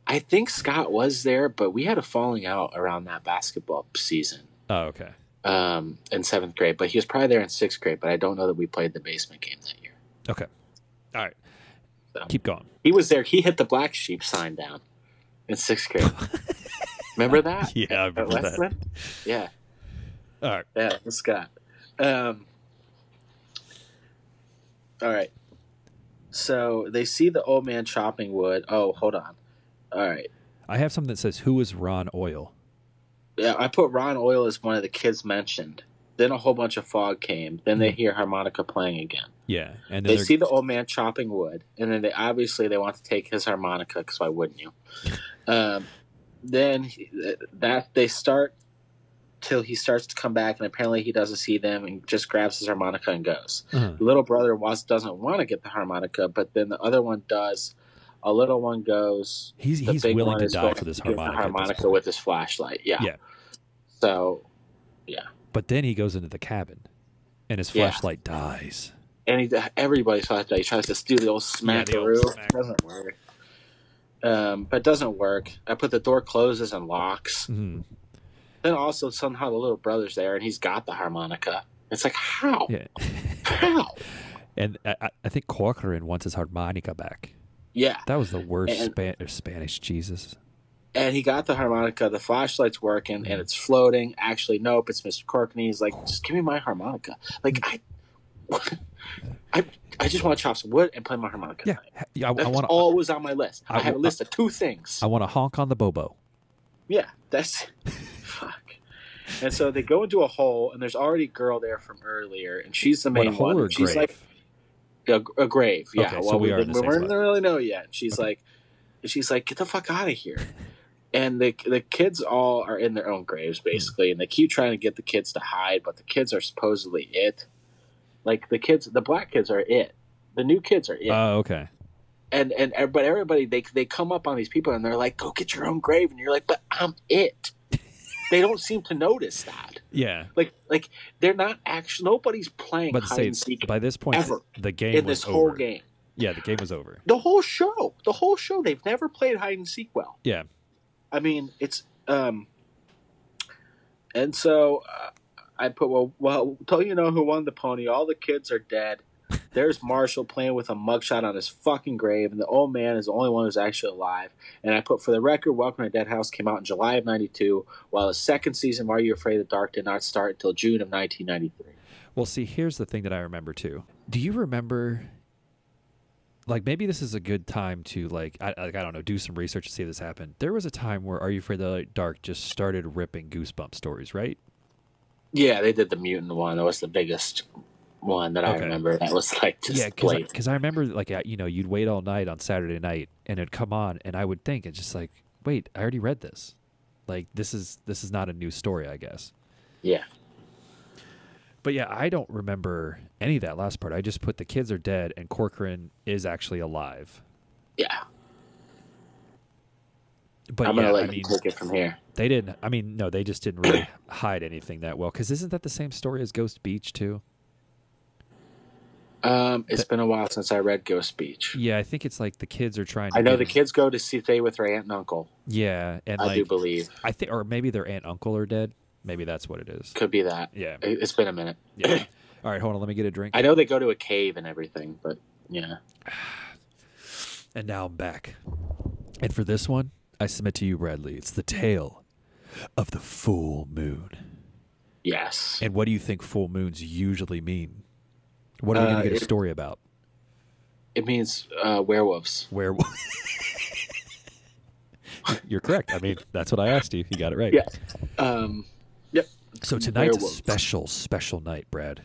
I think Scott was there, but we had a falling out around that basketball season. Oh, okay. In 7th grade, but he was probably there in 6th grade. But I don't know that we played the basement game that year. Okay, all right. So, keep going. He was there. He hit the black sheep sign down in 6th grade. Remember that? Yeah, I remember that. Yeah. All right. Yeah, it's Scott. All right. So they see the old man chopping wood. Oh, hold on. All right. I have something that says, "Who is Ron Oil?" Yeah, I put Ron Oil as one of the kids mentioned. Then a whole bunch of fog came. Then they hear harmonica playing again. Yeah, and then they see the old man chopping wood, and then they want to take his harmonica because why wouldn't you? Then they start till he starts to come back, and apparently he doesn't see them and just grabs his harmonica and goes. The little brother doesn't want to get the harmonica, but then the other one does. A little one goes. He's willing to die for this harmonica with his flashlight. Yeah. Yeah. So, yeah. But then he goes into the cabin, and his flashlight dies. And everybody's flashlight. He tries to steal the old smackaroo. It doesn't work. But it doesn't work. I put the door closes and locks. Mm-hmm. Then also somehow the little brother's there, and he's got the harmonica. It's like, how? Yeah. How? And I think Corcoran wants his harmonica back. Yeah. That was the worst Spanish Jesus. And he got the harmonica. The flashlight's working, and it's floating. Actually, nope, it's Mr. Corcoran. He's like, just give me my harmonica. Like, I just want to chop some wood and play my harmonica. Yeah. That's all was on my list. I have a list of 2 things. I want to honk on the bobo. Yeah, that's... Fuck. And so they go into a hole, and there's already a girl there from earlier, and she's the main one. Or she's grave? Like a grave. Yeah. Okay, so we don't really know yet. She's like, get the fuck out of here. And the kids all are in their own graves basically, and they keep trying to get the kids to hide, but the kids are supposedly it. Like the black kids are it. The new kids are it. Oh, okay. But everybody they come up on these people and they're like, go get your own grave, and you're like, but I'm it. They don't seem to notice that. Yeah. Like they're not actually. Nobody's playing hide and seek by this point ever the game in was this over. whole game. Yeah, the game was over. The whole show. They've never played hide and seek well. Yeah. I mean, it's and so I put well, tell you know who won the pony. All the kids are dead. There's Marshall playing with a mugshot on his fucking grave, and the old man is the only one who's actually alive. And I put, for the record, Welcome to Dead House came out in July of '92, while the second season of Are You Afraid of the Dark did not start until June of 1993. Well, see, here's the thing that I remember too. Do you remember? Like, maybe this is a good time to I don't know, do some research to see if this happened. There was a time where Are You Afraid of the Dark just started ripping Goosebumps stories, right? Yeah, they did the mutant one. That was the biggest one that I remember. That was like just because I remember you'd wait all night on Saturday night and it'd come on, and I would think it's just like, wait, I already read this. Like this is not a new story, I guess. Yeah. But yeah, I don't remember any of that last part. I just put the kids are dead and Corcoran is actually alive. Yeah. But I'm gonna let you take it from here. They didn't. I mean, no, they just didn't really hide anything that well. Because isn't that the same story as Ghost Beach too? It's been a while since I read Ghost Beach. Yeah, I think it's like the kids are trying to... I know the kids go to stay with their aunt and uncle. Yeah, and I do believe. I think, or maybe their aunt and uncle are dead. Maybe that's what it is. Could be that. Yeah. It's been a minute. Yeah. All right, hold on. Let me get a drink. I know they go to a cave and everything, but yeah. And now I'm back. And for this one, I submit to you, Bradley. It's the tale of the full moon. Yes. And what do you think full moons usually mean? What are we going to get a story about? It means werewolves. Werewolves. You're correct. I mean, that's what I asked you. You got it right. Yeah. Yep. So tonight's a special night, Brad.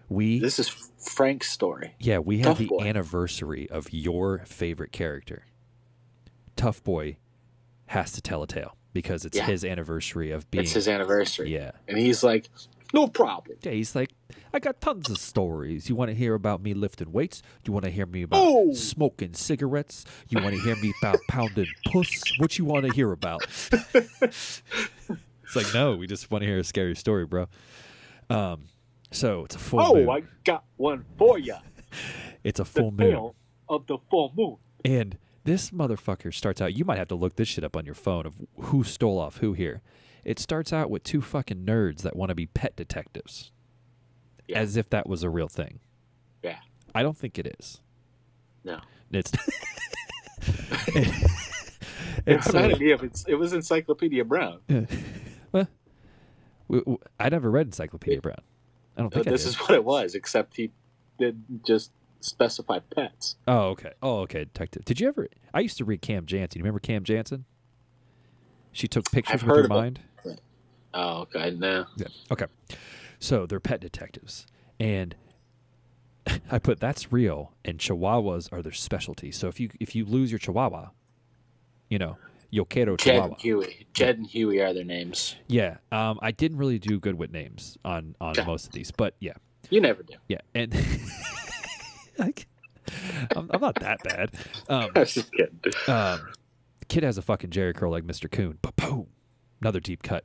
This is Frank's story. Yeah, we have the anniversary of your favorite character. Tough Boy has to tell a tale because it's his anniversary of being. It's his anniversary. Yeah. And he's like, no problem. Yeah, he's like, I got tons of stories. You want to hear about me lifting weights? You want to hear me about smoking cigarettes? You want to hear me about pounding puss? What you want to hear about? It's like, no, we just want to hear a scary story, bro. So it's a full moon. I got one for you. It's a full moon. Tale of the full moon. And this motherfucker starts out, you might have to look this shit up on your phone of who stole off who here. It starts out with two fucking nerds that want to be pet detectives. Yeah. As if that was a real thing. Yeah. I don't think it is. No. It's it was Encyclopedia Brown. Well, I never read Encyclopedia Brown. I don't think this is what it was, except he didn't just specify pets. Oh, okay, detective. Did you ever? I used to read Cam Jansen. You remember Cam Jansen? She took pictures with her mind. Oh, okay. No. Yeah. Okay. So they're pet detectives, and I put that's real, and Chihuahuas are their specialty. So if you lose your Chihuahua, Yo quiero Chihuahua. Jed and Huey are their names. Yeah. I didn't really do good with names on most of these, but yeah. You never do. Yeah, and I'm not that bad. I was just kidding. Kid has a fucking Jerry curl like Mr. Coon. Boom. Another deep cut.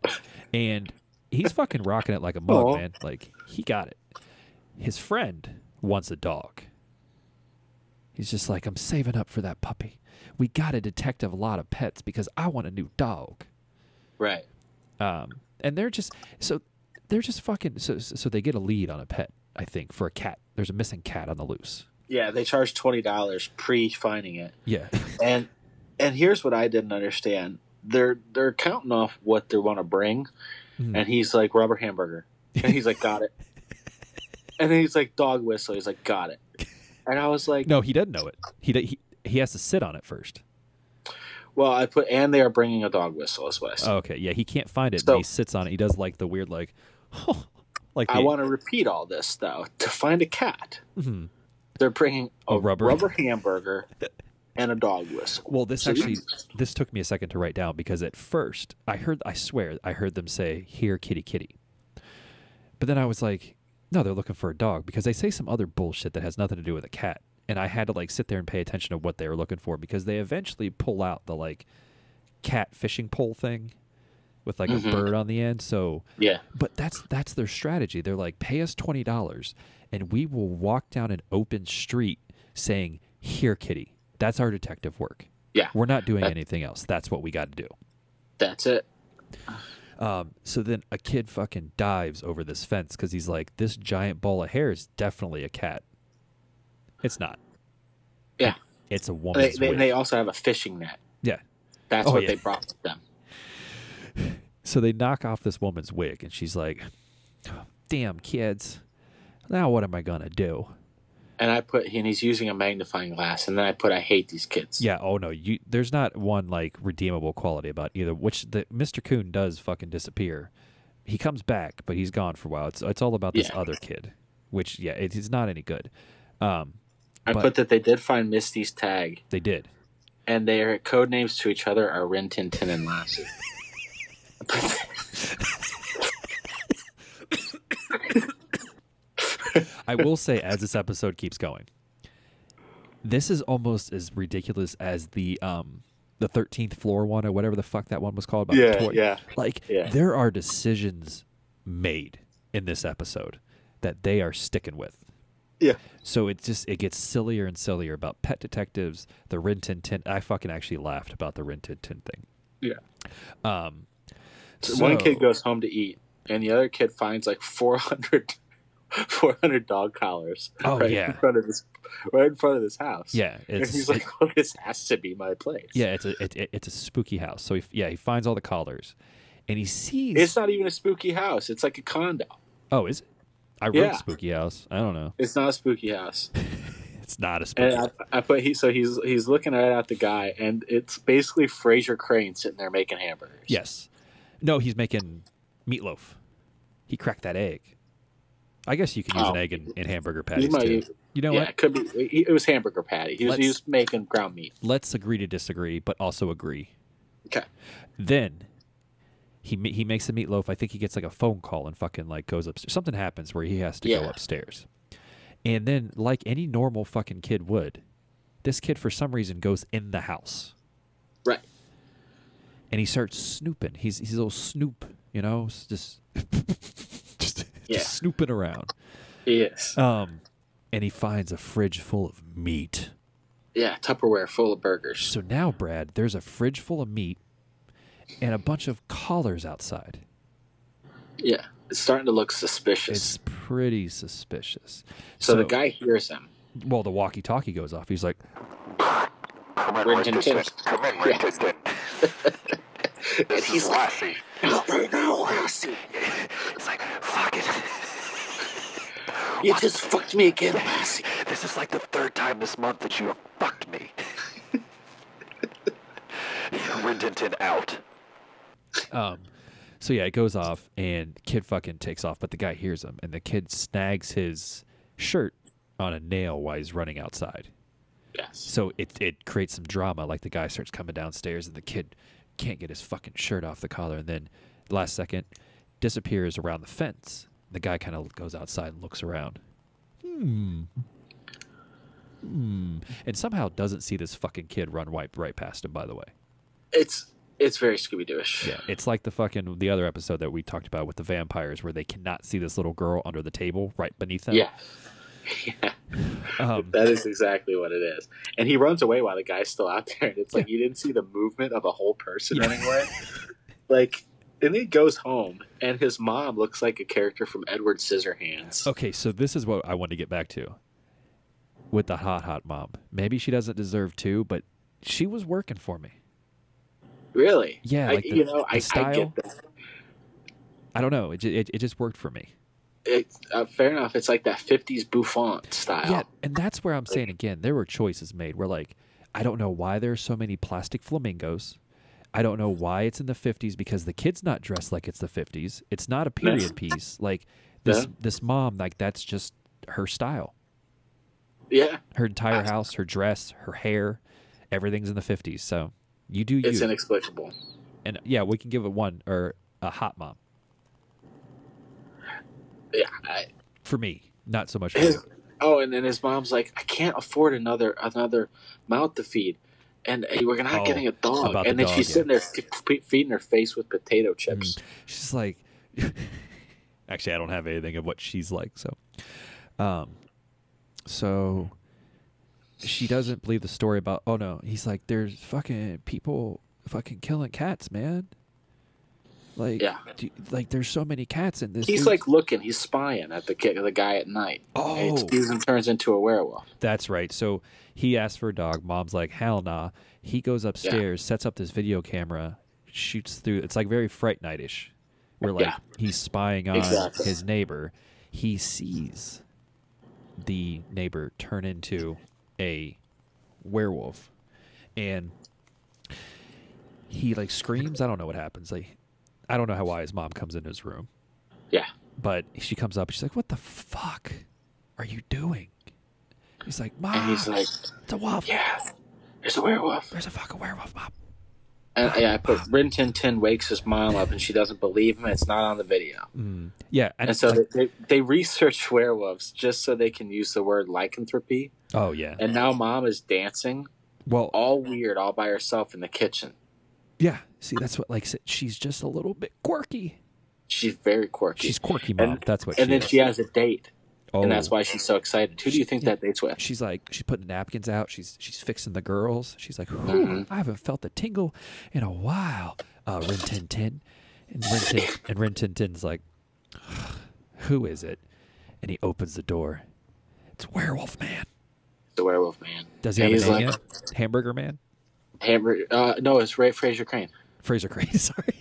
And he's fucking rocking it like a mug, man. Like, he got it. His friend wants a dog. He's just like, I'm saving up for that puppy. We got to detect a lot of pets because I want a new dog. Right. And they're just fucking so they get a lead on a pet, I think, for a cat. There's a missing cat on the loose. Yeah, they charge $20 pre-finding it. Yeah. And here's what I didn't understand. They're counting off what they want to bring, and he's like, rubber hamburger. And he's like, got it. And then he's like, dog whistle. He's like, got it. And I was like, no, he doesn't know it. He has to sit on it first. Well, I put, and they are bringing a dog whistle, is what I said. Oh, okay, yeah, he can't find it. So, and he sits on it. He does like the weird, like I want to repeat all this though. To find a cat, they're bringing a rubber hamburger and a dog whistle. Well, this took me a second to write down because at first I swear I heard them say, "Here, kitty, kitty," but then I was like, no, they're looking for a dog because they say some other bullshit that has nothing to do with a cat. And I had to like sit there and pay attention to what they were looking for because they eventually pull out the like cat fishing pole thing with like a bird on the end. So yeah, but that's their strategy. They're like, pay us $20 and we will walk down an open street saying, "Here, kitty." That's our detective work. Yeah, we're not doing anything else. That's what we got to do. That's it. So then a kid fucking dives over this fence because he's like, this giant ball of hair is definitely a cat. It's not. Yeah. It's a woman's wig. They also have a fishing net. Yeah. That's what they brought with them. So they knock off this woman's wig, and she's like, damn, kids. Now what am I going to do? And and he's using a magnifying glass, and then I hate these kids. Yeah, oh no, there's not one, like, redeemable quality about either, which Mr. Coon does fucking disappear. He comes back, but he's gone for a while. It's all about this other kid, which, yeah, it's not any good. I put that they did find Misty's tag. They did. And their code names to each other are Rin Tin Tin and Lassie. I will say, as this episode keeps going, this is almost as ridiculous as the 13th floor one or whatever the fuck that one was called. About the toy. Yeah. Like, there are decisions made in this episode that they are sticking with. Yeah. So it gets sillier and sillier about pet detectives, the Rin Tin Tin. I fucking actually laughed about the Rin Tin Tin thing. Yeah. So one kid goes home to eat, and the other kid finds like 400 dog collars. Oh, in front of this house. Yeah, and he's like, "Well, this has to be my place." Yeah, it's a spooky house. So he finds all the collars, and he sees it's not even a spooky house. It's like a condo. Oh, is it? I wrote spooky house. I don't know. It's not a spooky house. It's not a spooky. And I put he's looking right at the guy, and it's basically Fraser Crane sitting there making hamburgers. Yes. No, he's making meatloaf. He cracked that egg. I guess you can use an egg in hamburger patties too. You know what? It could be. It was hamburger patty. He was making ground meat. Let's agree to disagree, but also agree. Okay. Then he makes the meatloaf. I think he gets like a phone call and fucking like goes upstairs. Something happens where he has to go upstairs. And then, like any normal fucking kid would, this kid for some reason goes in the house. Right. And he starts snooping. He's a little snoop, you know, just snooping around. He is. And he finds a fridge full of meat. Yeah, Tupperware full of burgers. So now, Brad, there's a fridge full of meat and a bunch of collars outside. Yeah, it's starting to look suspicious. It's pretty suspicious. So the guy hears him. Well, the walkie-talkie goes off. He's like, "Come in, Rintintin. And he's Lassie. Not right now, Lassie. It's like, fuck it. You just fucked me again, Lassie. This is like the third time this month that you have fucked me. Rintintin out. So yeah, it goes off, and kid fucking takes off, but the guy hears him, and the kid snags his shirt on a nail while he's running outside. Yes. So it creates some drama, like the guy starts coming downstairs, and the kid can't get his fucking shirt off the collar, and then last second disappears around the fence. The guy kind of goes outside and looks around. And somehow doesn't see this fucking kid run right past him, by the way. It's very Scooby-Doo-ish. Yeah, it's like the other episode that we talked about with the vampires, where they cannot see this little girl under the table right beneath them. Yeah. That is exactly what it is. And he runs away while the guy's still out there, and it's like you didn't see the movement of a whole person running away. Like, and he goes home, and his mom looks like a character from Edward Scissorhands. Okay, so this is what I want to get back to with the hot mom. Maybe she doesn't deserve to, but she was working for me. Really? Yeah, like I style. I get that. I don't know. It just worked for me. It's fair enough. It's like that 50s bouffant style. Yeah, and that's where I'm saying again, there were choices made where, like, I don't know why there's so many plastic flamingos. I don't know why it's in the 50s, because the kid's not dressed like it's the 50s. It's not a period piece. Like this mom, like, that's just her style. Yeah. Her entire house, her dress, her hair, everything's in the 50s. So you do you. It's inexplicable. And yeah, we can give it a hot mom. Yeah. For me, not so much for you. Oh, and then his mom's like, I can't afford another mouth to feed. And we're not getting a dog. And then she's sitting there feeding her face with potato chips. She's like, actually, I don't have anything of what she's like. So she doesn't believe the story about, oh no, he's like, there's fucking people fucking killing cats, man. Like, there's so many cats in this. He's like looking, he's spying at the guy at night. Oh, and Steven turns into a werewolf. That's right. So he asks for a dog. Mom's like, hell nah. He goes upstairs, sets up this video camera, shoots through. It's like very Fright Night-ish, where like he's spying on his neighbor. He sees the neighbor turn into a werewolf, and he like screams. I don't know what happens. Like, I don't know why his mom comes into his room. Yeah. But she comes up. She's like, what the fuck are you doing? He's like, Mom. And he's like, it's a wolf. Yeah. There's a werewolf. There's a fucking werewolf, Mom. And I put Rin Tin Tin wakes his mom up, and she doesn't believe him. It's not on the video. Yeah. And so they research werewolves just so they can use the word lycanthropy. Oh, yeah. And now Mom is dancing. Well, all weird, all by herself in the kitchen. Yeah. See, that's what, like, she's just a little bit quirky. She's very quirky. She's quirky, Mom. That's what she is. And then she has a date. Oh. And that's why she's so excited. Who do you think that date's with? She's like, she's putting napkins out. She's fixing the girls. She's like, I haven't felt the tingle in a while. Rin Tin Tin. And Rin Tin Tin's like, who is it? And he opens the door. It's Werewolf Man. The Werewolf Man. Does he have a name yet? Hamburger Man? No, it's Ray Fraser Crane. Fraser Crane, sorry.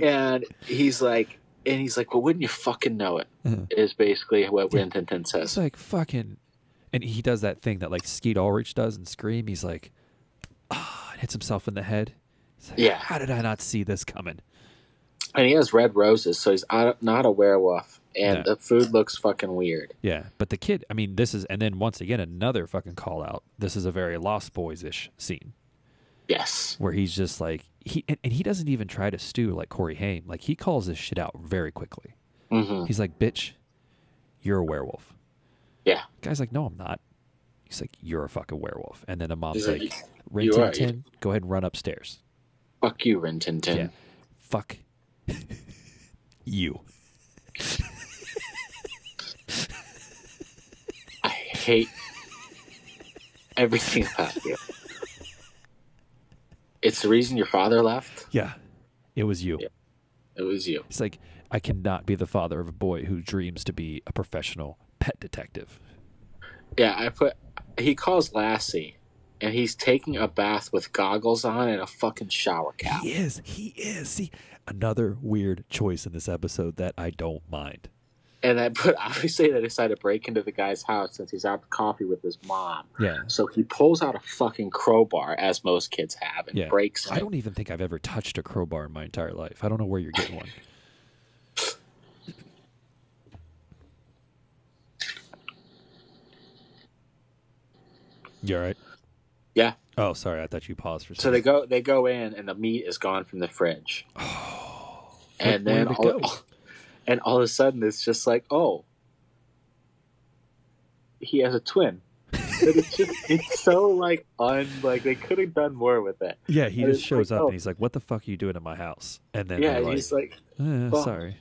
And he's like, well, wouldn't you fucking know it? Is basically what Rin Tin Tin says. It's like fucking, and he does that thing that like Skeet Ulrich does in Scream. He's like, hits himself in the head. Like, how did I not see this coming? And he has red roses, so he's not a werewolf. And the food looks fucking weird. Yeah, but the kid, I mean, this is, and then once again, another fucking call out. This is a very Lost Boys-ish scene. Yes. Where he's just like, and he doesn't even try to stew like Corey Haim. Like, he calls this shit out very quickly. Mm-hmm. He's like, bitch, you're a werewolf. Yeah. The guy's like, no, I'm not. He's like, you're a fucking werewolf. And then the mom's He's like, Rin Tin Tin, go ahead and run upstairs. Fuck you, Rin Tin Tin. Yeah. Fuck you. I hate everything about you. It's the reason your father left? Yeah. It was you. Yeah. It was you. It's like, I cannot be the father of a boy who dreams to be a professional pet detective. Yeah, he calls Lassie, and he's taking a bath with goggles on and a fucking shower cap. He is. See, another weird choice in this episode that I don't mind. And obviously they decided to break into the guy's house since he's out for coffee with his mom. Yeah. So he pulls out a fucking crowbar, as most kids have, and breaks it. I don't even think I've ever touched a crowbar in my entire life. I don't know where you're getting one. You all right? Yeah. Oh, sorry. I thought you paused for a second. So they go in, and the meat is gone from the fridge. Oh. And then all of a sudden, it's just like, oh, he has a twin. But it's so like they could have done more with it. Yeah, he just shows up and he's like, "What the fuck are you doing in my house?" And then he's like, "Sorry,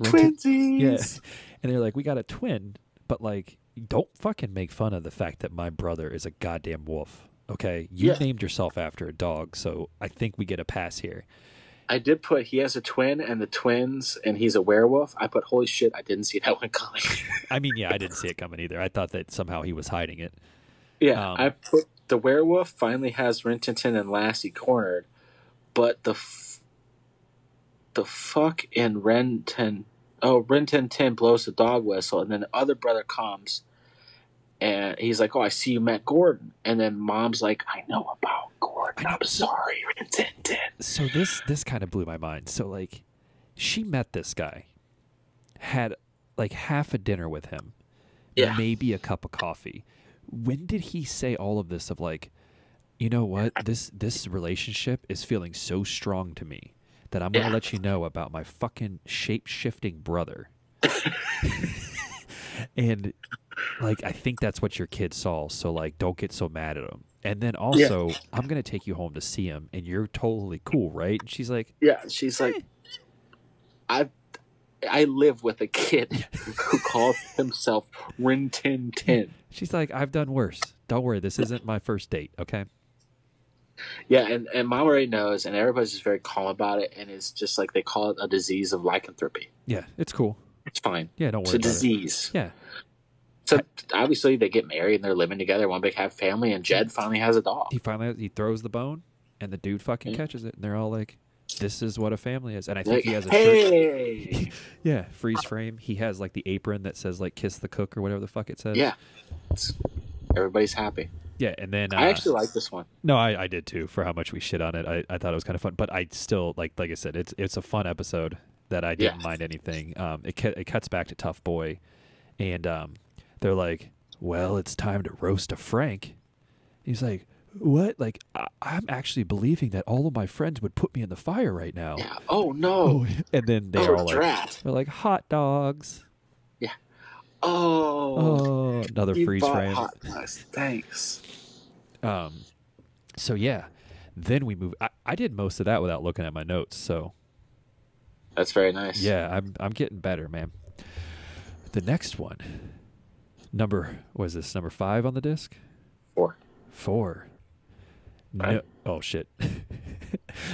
twinsies." Yeah, and they're like, "We got a twin, but like, don't fucking make fun of the fact that my brother is a goddamn wolf." Okay, you named yourself after a dog, so I think we get a pass here. I did put he has a twin and the twins and he's a werewolf. I put holy shit, I didn't see that one coming. I mean, yeah, I didn't see it coming either. I thought that somehow he was hiding it. Yeah, I put the werewolf finally has Rin Tin Tin and Lassie cornered, but the fuck in Rin Tin Tin blows the dog whistle, and then the other brother comes and he's like, "Oh, I see you met Gordon," and then mom's like, "I know about Gordon. I'm sorry, Rin Tin Tin." So this kind of blew my mind. So like, she met this guy, had like half a dinner with him, maybe a cup of coffee. When did he say all of this of like, you know what, this relationship is feeling so strong to me that I'm gonna let you know about my fucking shape-shifting brother. And like, I think that's what your kid saw, so like, don't get so mad at him. And then also, I'm gonna take you home to see him, and you're totally cool, right? And she's like, like, I live with a kid who calls himself Rin Tin Tin. She's like, I've done worse. Don't worry, this isn't my first date, okay? Yeah, and mom already knows, and everybody's just very calm about it, and it's just like they call it a disease of lycanthropy. Yeah, it's cool. It's fine. Yeah, don't worry. It's a disease. Yeah. So obviously they get married and they're living together, one big happy family, and Jed finally has a dog. He throws the bone, and the dude fucking catches it, and they're all like, "This is what a family is." And I think he has a shirt. Yeah, freeze frame. He has like the apron that says like "Kiss the cook" or whatever the fuck it says. Yeah, everybody's happy. Yeah, and then I actually like this one. No, I did too. For how much we shit on it, I thought it was kind of fun. But I still like I said, it's a fun episode that I didn't mind anything. It cuts back to Tough Boy, and they're like, "Well, it's time to roast a Frank." He's like, "What? Like, I'm actually believing that all of my friends would put me in the fire right now." Yeah. Oh no. And then they're all like, "They're like hot dogs." Yeah. Oh. Another freeze frame. Hot dogs. Thanks. So yeah, then we move. I did most of that without looking at my notes. So that's very nice. Yeah, I'm getting better, man. The next one, number 5 on the disc? 4. No, oh shit.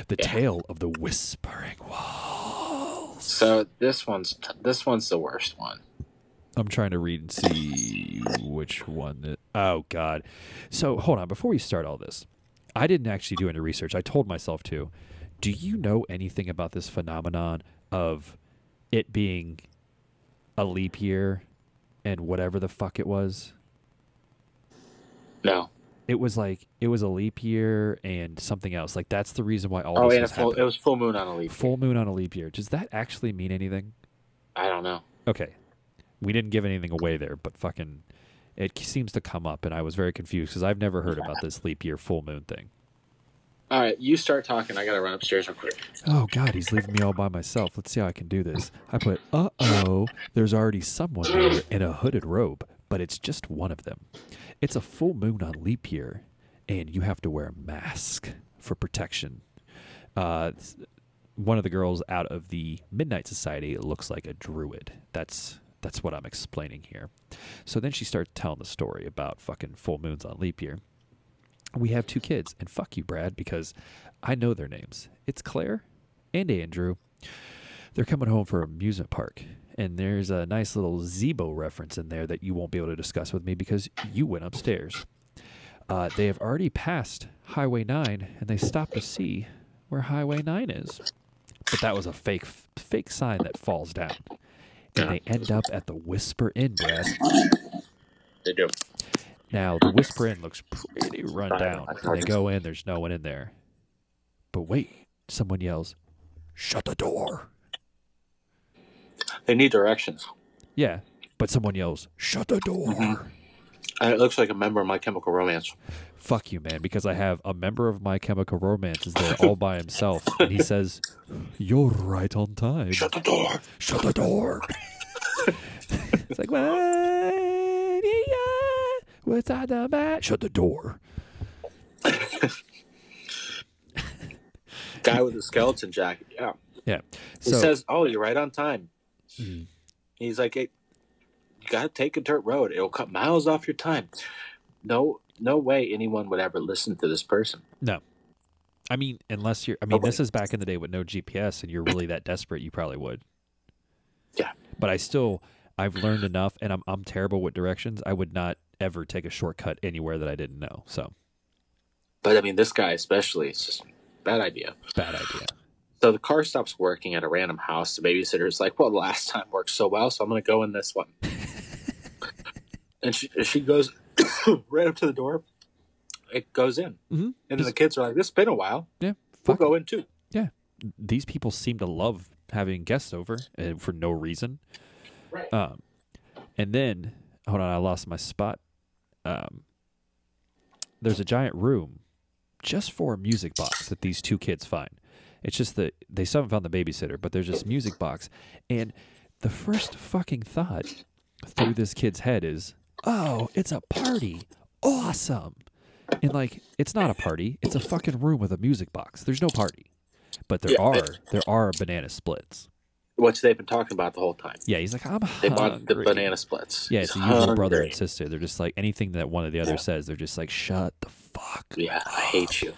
The Tale of the Whispering Walls. So this one's the worst one. I'm trying to read and see which one. Oh God. So hold on, before we start all this, I didn't actually do any research. I told myself to. Do you know anything about this phenomenon of it being a leap year and whatever the fuck it was? No. It was a leap year and something else. Like that's the reason why all Oh this yeah, was happening. it was full moon on a leap. Full moon on a leap year. Does that actually mean anything? I don't know. Okay, we didn't give anything away there, but fucking, it seems to come up, and I was very confused because I've never heard about this leap year full moon thing. All right, you start talking. I gotta run upstairs real quick. Oh God, he's leaving me all by myself. Let's see how I can do this. I put, uh-oh, there's already someone there in a hooded robe, but it's just one of them. It's a full moon on leap year, and you have to wear a mask for protection. One of the girls out of the Midnight Society looks like a druid. That's what I'm explaining here. So then she starts telling the story about fucking full moons on leap year. We have 2 kids, and fuck you, Brad, because I know their names. It's Claire and Andrew. They're coming home for an amusement park, and there's a nice little Zebo reference in there that you won't be able to discuss with me because you went upstairs. They have already passed Highway 9, and they stop to see where Highway 9 is. But that was a fake sign that falls down. And they end up at the Whisper Inn, Brad. They do. Now, the Whisper Inn looks pretty run down. And they go in, there's no one in there. But wait, someone yells, "Shut the door." They need directions. Yeah, but someone yells, "Shut the door." Mm-hmm. And it looks like a member of My Chemical Romance. Fuck you, man, because I have a member of My Chemical Romance is there all by himself, and he says, "You're right on time. Shut the door. Shut the door." It's like, what's on the mat? Shut the door. Guy with the skeleton jacket. Yeah. Yeah. He says, "Oh, you're right on time." Mm-hmm. He's like, "Hey, you got to take a dirt road. It'll cut miles off your time." No way anyone would ever listen to this person. No. I mean, unless you're... I mean, this is back in the day with no GPS, and you're really that desperate, you probably would. Yeah. But I've learned enough, and I'm terrible with directions. I would not ever take a shortcut anywhere that I didn't know, so... But, I mean, this guy especially, it's just bad idea. Bad idea. So the car stops working at a random house. The babysitter's like, "Well, the last time worked so well, so I'm going to go in this one." And she goes right up to the door. It goes in. Mm-hmm. And then the kids are like, "This has been a while. Yeah. We'll go in too." Yeah. These people seem to love having guests over for no reason. Right. And then, hold on, I lost my spot. There's a giant room just for a music box that these 2 kids find. It's just that they still haven't found the babysitter, but there's this music box. And the first fucking thought through this kid's head is, "Oh, it's a party. Awesome." And like, it's not a party. It's a fucking room with a music box. There's no party. But there are banana splits. Which they've been talking about the whole time. Yeah, he's like, They bought the banana splits. Yeah, it's the usual brother and sister. They're just like, anything that one of the other says, they're just like, "Shut the fuck up." Yeah, I hate you.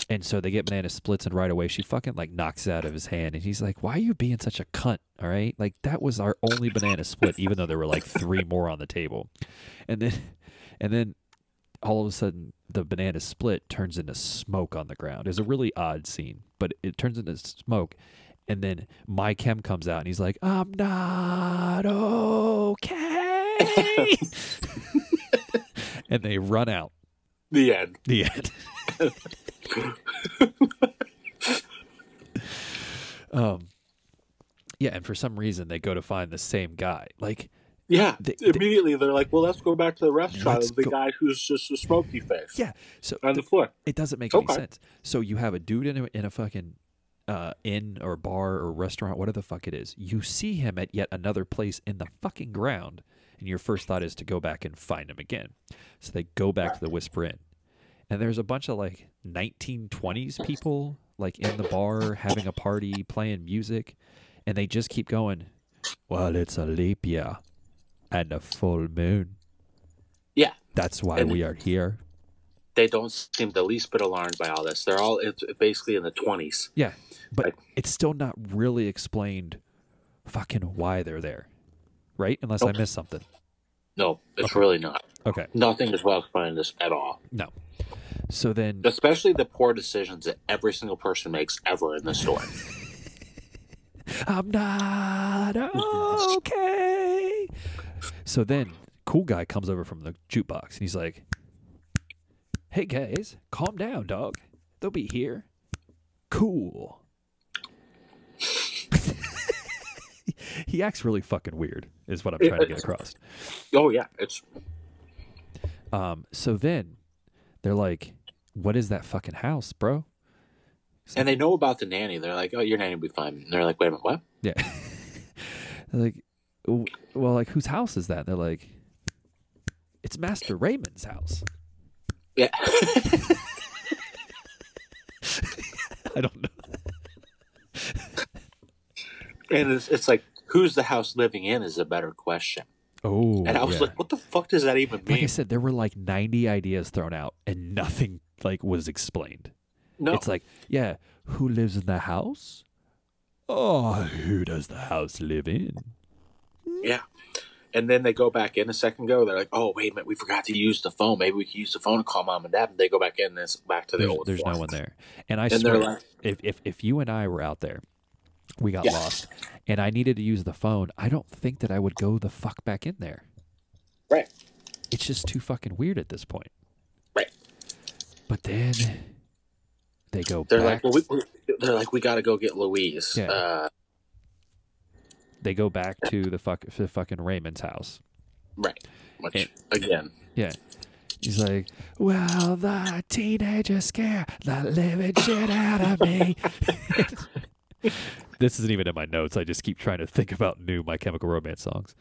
And so they get banana splits, and right away she fucking like knocks it out of his hand, and he's like, "Why are you being such a cunt?" All right, like that was our only banana split, even though there were like 3 more on the table, and then all of a sudden the banana split turns into smoke on the ground. It's a really odd scene, but it turns into smoke, and then My Chem comes out, and he's like, "I'm not okay," and they run out. The end. The end. Yeah, and for some reason they go to find the same guy. Like, yeah, immediately they're like, "Well, let's go back to the restaurant of the guy who's just a smoky face." Yeah, so on the floor. It doesn't make any sense. So you have a dude in a fucking inn or bar or restaurant, whatever the fuck it is. You see him at yet another place in the fucking ground, and your first thought is to go back and find him again. So they go back to the Whisper Inn. And there's a bunch of like 1920s people like in the bar having a party, playing music, and they just keep going, "Well, it's a leap year and a full moon. Yeah. That's why we are here." They don't seem the least bit alarmed by all this. It's basically in the 20s. Yeah, but it's still not really explained fucking why they're there, right? Unless I missed something. No, it's really not. Okay. Nothing is well explained in this at all. No. So then... Especially the poor decisions that every single person makes ever in the story. I'm not okay. So then, cool guy comes over from the jukebox, and he's like, Hey guys, calm down, dog. They'll be here. Cool. He acts really fucking weird, is what I'm trying to get across. Oh yeah, it's. So then they're like, "What is that fucking house, bro?" And they know about the nanny. They're like, "Oh, your nanny will be fine." And they're like, "Wait a minute, what?" Yeah. They're like, well, like, whose house is that? They're like, it's Master Raymond's house. Yeah. I don't know. And it's like, who's the house living in is a better question. Oh, and I was like, what the fuck does that even mean? Like I said, there were like 90 ideas thrown out and nothing like was explained. No. It's like, yeah, who lives in the house? Oh, who does the house live in? Yeah. And then they go back in a second ago. They're like, oh, wait a minute, we forgot to use the phone. Maybe we can use the phone to call mom and dad. And they go back in and it's back to the old There's form. no one there. And I swear, like, if you and I were out there, we got lost, and I needed to use the phone, I don't think that I would go the fuck back in there. Right. It's just too fucking weird at this point. Right. But then they go they're back. Like, well, they're like, we got to go get Louise. Yeah. They go back to the fucking Raymond's house. Right. Which, again. Yeah. He's like, well, the teenagers scare the living shit out of me. This isn't even in my notes. I just keep trying to think about new My Chemical Romance songs.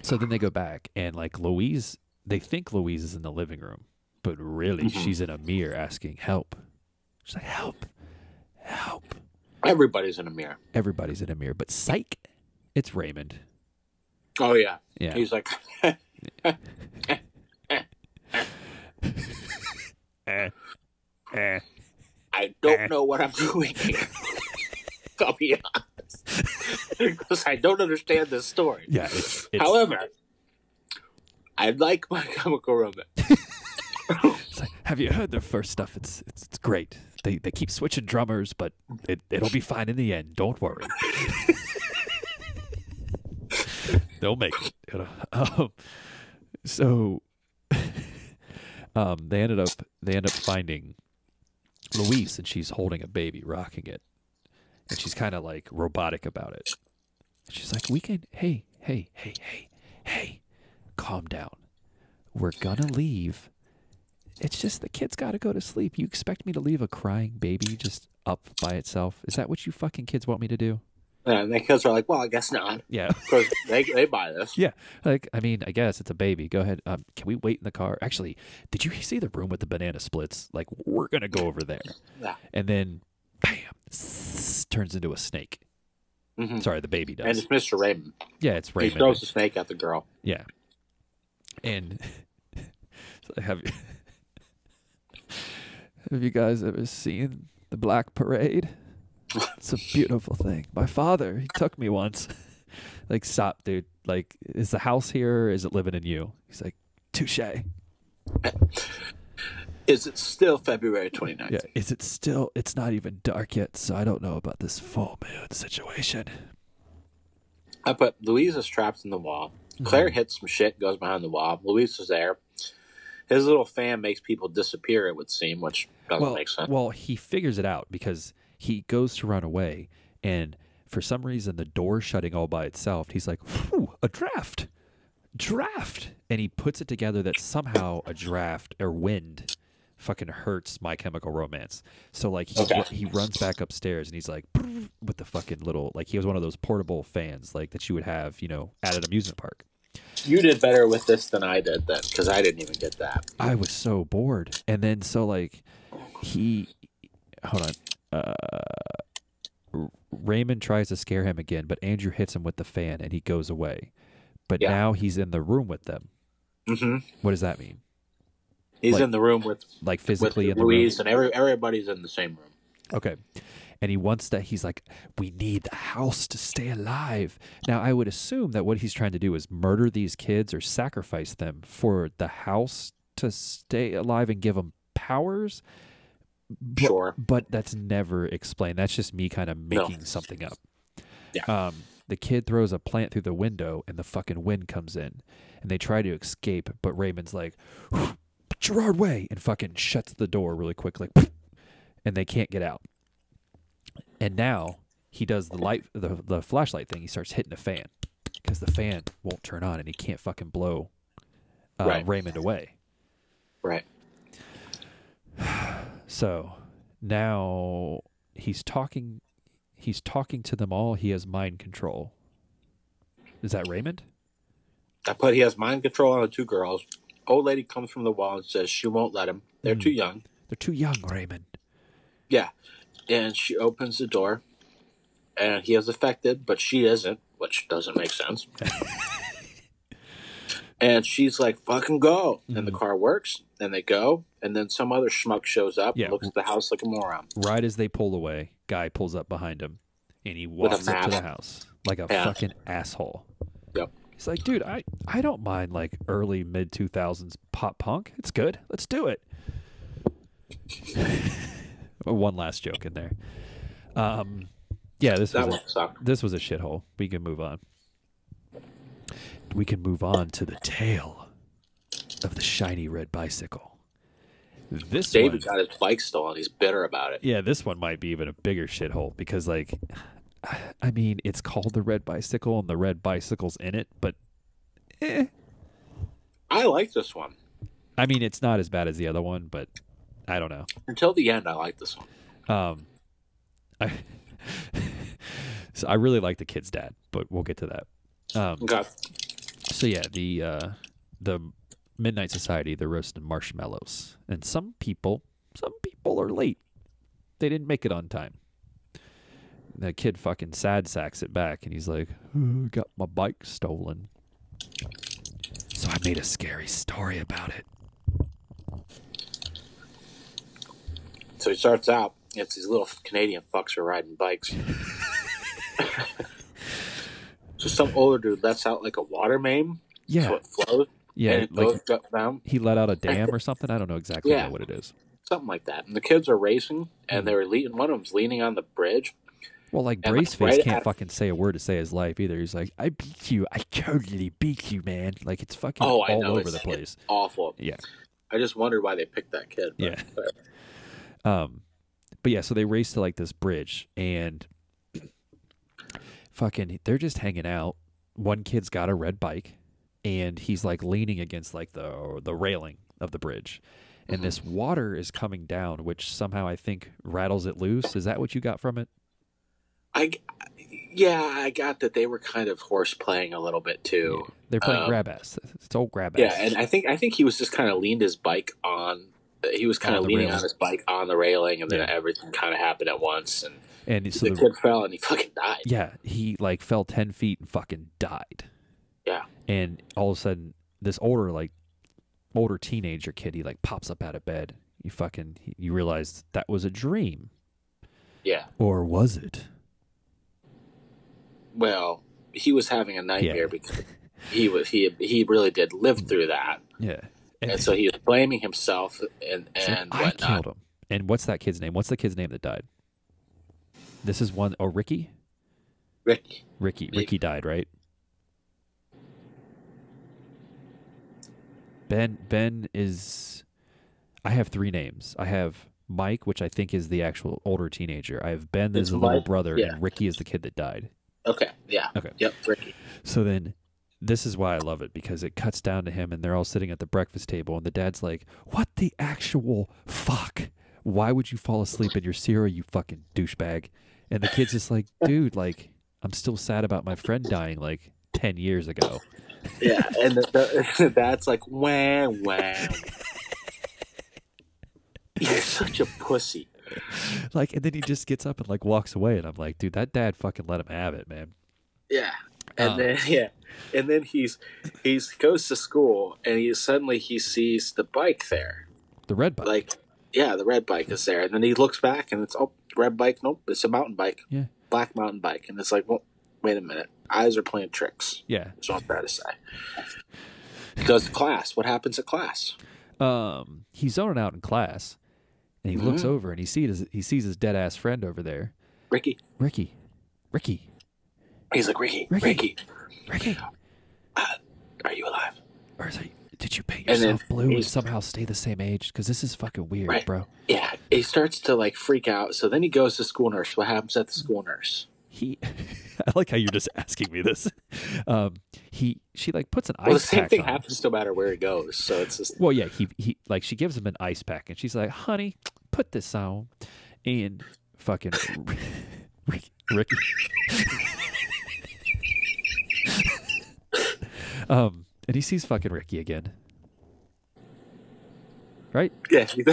So then they go back, and like Louise, they think Louise is in the living room, but really she's in a mirror asking help. She's like, help, help. Everybody's in a mirror. Everybody's in a mirror, but psych, it's Raymond. Oh, yeah. Yeah. He's like... I don't know what I'm doing here. I'll be honest. Because I don't understand this story. Yeah. It's However, I like My Chemical Romance. It's like, have you heard their first stuff? It's great. They keep switching drummers, but it'll be fine in the end. Don't worry. They'll make it. So they end up finding Louise, and she's holding a baby, rocking it, and she's kind of like robotic about it. She's like, "We can, hey, calm down. We're gonna leave. It's just the kid's got to go to sleep. You expect me to leave a crying baby just up by itself? Is that what you fucking kids want me to do?" And the kids are like, well, I guess not. Yeah. Because they buy this. Yeah. Like, I mean, I guess it's a baby. Go ahead. Can we wait in the car? Actually, did you see the room with the banana splits? Like, we're going to go over there. Yeah. And then, bam, turns into a snake. Mm-hmm. Sorry, the baby does. And it's Mr. Raymond. Yeah, it's Raymond. He throws the snake at the girl. Yeah. And have you guys ever seen the Black Parade? It's a beautiful thing. My father, he took me once. Like, stop, dude. Like, is the house here or is it living in you? He's like, touche. Is it still February 29th? Yeah. Is it still? It's not even dark yet, so I don't know about this full moon situation. I put Louise is trapped in the wall. Claire hits some shit, goes behind the wall. Louise is there. His little fan makes people disappear, it would seem, which doesn't make sense. Well, he figures it out because he goes to run away, and for some reason the door's shutting all by itself. He's like, a draft. And he puts it together that somehow a draft or wind fucking hurts My Chemical Romance. So like he runs back upstairs and he's like with the fucking little, like he has one of those portable fans like that you would have, at an amusement park. You did better with this than I did then, because I didn't even get that. I was so bored. And then so like hold on. Raymond tries to scare him again, but Andrew hits him with the fan and he goes away. But now he's in the room with them. Mm-hmm. What does that mean? He's in the room with physically with in Louise, the room. and everybody's in the same room. Okay. And he wants that. He's like, we need the house to stay alive. Now, I would assume that what he's trying to do is murder these kids or sacrifice them for the house to stay alive and give them powers. Sure. But that's never explained. That's just me kind of making something up. Yeah. The kid throws a plant through the window and the fucking wind comes in. And they try to escape, but Raymond's like, Gerard Way, and fucking shuts the door really quick, like, and they can't get out. And now he does the flashlight thing. He starts hitting the fan because the fan won't turn on, and he can't fucking blow Raymond away. Right. So now he's talking to them all. He has mind control. Is that Raymond? I put he has mind control on the two girls. Old lady comes from the wall and says she won't let him. They're too young. They're too young, Raymond. Yeah. And she opens the door, and he is affected, but she isn't, which doesn't make sense. And she's like, fucking go. And the car works, and they go, and then some other schmuck shows up and looks at the house like a moron. Right as they pull away, guy pulls up behind him, and he walks up to the house like a fucking asshole. Yep. He's like, dude, I don't mind like early mid-2000s pop punk. It's good. Let's do it. One last joke in there. Yeah, this was a shithole. We can move on. We can move on to the tale of the shiny red bicycle. David got his bike stolen. He's bitter about it. Yeah, this one might be even a bigger shithole because, like, I mean, it's called the red bicycle and the red bicycle's in it, but I like this one. I mean, it's not as bad as the other one, but I don't know. Until the end, I like this one. So I really like the kid's dad, but we'll get to that. Okay. So yeah, the Midnight Society, they're roasting marshmallows, and some people are late. They didn't make it on time. The kid fucking sad sacks it back, and he's like, oh, got my bike stolen. So I made a scary story about it. So he starts out, it's these little Canadian fucks are riding bikes. So some older dude lets out like a water main. Yeah. So it flows. Yeah. And it goes down. He let out a dam or something. I don't know exactly what it is. Something like that. And the kids are racing, and they were one of them's leaning on the bridge. Well, like, Braceface can't fucking say a word to save his life either. He's like, I beat you. I totally beat you, man. Like, it's fucking all over the place. It's awful. Yeah. I just wondered why they picked that kid. But yeah, so they race to, like, this bridge, and fucking, they're just hanging out. One kid's got a red bike, and he's, like, leaning against, like, the railing of the bridge. And this water is coming down, which somehow I think rattles it loose. Is that what you got from it? I got that they were kind of horse playing a little bit too. Yeah. They're playing grab ass. It's old grab ass. Yeah, and I think he was just kind of leaned his bike on. He was kind of leaning on his bike on the railing, and then everything kind of happened at once. And so the kid fell, and he fucking died. Yeah, he like fell 10 feet and fucking died. Yeah, and all of a sudden, this older teenager kid, he like pops up out of bed. You realize that was a dream. Yeah, or was it? Well, he was having a nightmare because he really did live through that. Yeah. And so he was blaming himself and I killed him. And what's that kid's name? What's the kid's name that died? This is one. Oh, Ricky? Ricky. Ricky died, right? Ben is... I have 3 names. I have Mike, which I think is the actual older teenager. I have Ben as the little brother, and Ricky is the kid that died. Okay, yeah. Okay. Yep, Ricky. So then, this is why I love it, because it cuts down to him, and they're all sitting at the breakfast table, and the dad's like, what the actual fuck? Why would you fall asleep in your cereal, you fucking douchebag? And the kid's just like, dude, like, I'm still sad about my friend dying, like, 10 years ago. Yeah, and the dad's like, wah, wah. You're such a pussy. Like, and then he just gets up and like walks away, and I'm like, dude, that dad fucking let him have it, man. Yeah, and then he goes to school, and he sees the bike there, the red bike. Like, yeah, the red bike is there, and then he looks back, and it's red bike. Nope, it's a mountain bike. Yeah, black mountain bike, and it's like, well, wait a minute, eyes are playing tricks. Yeah, that's what I'm trying to say. He goes to class. What happens at class? He's zoning out in class. And he looks over and he sees his dead ass friend over there. Ricky. He's like, Ricky. Are you alive? Or is he, Did you paint yourself blue and somehow stay the same age? Because this is fucking weird, bro. Yeah, he starts to like freak out. So then he goes to school nurse. What happens at the school nurse? I like how you're just asking me this. She like puts an ice pack on. The same thing happens no matter where he goes. So it's just. Well, yeah, he like she gives him an ice pack and she's like, honey, put this on. And fucking Ricky. And he sees fucking Ricky again. Right? Yeah, he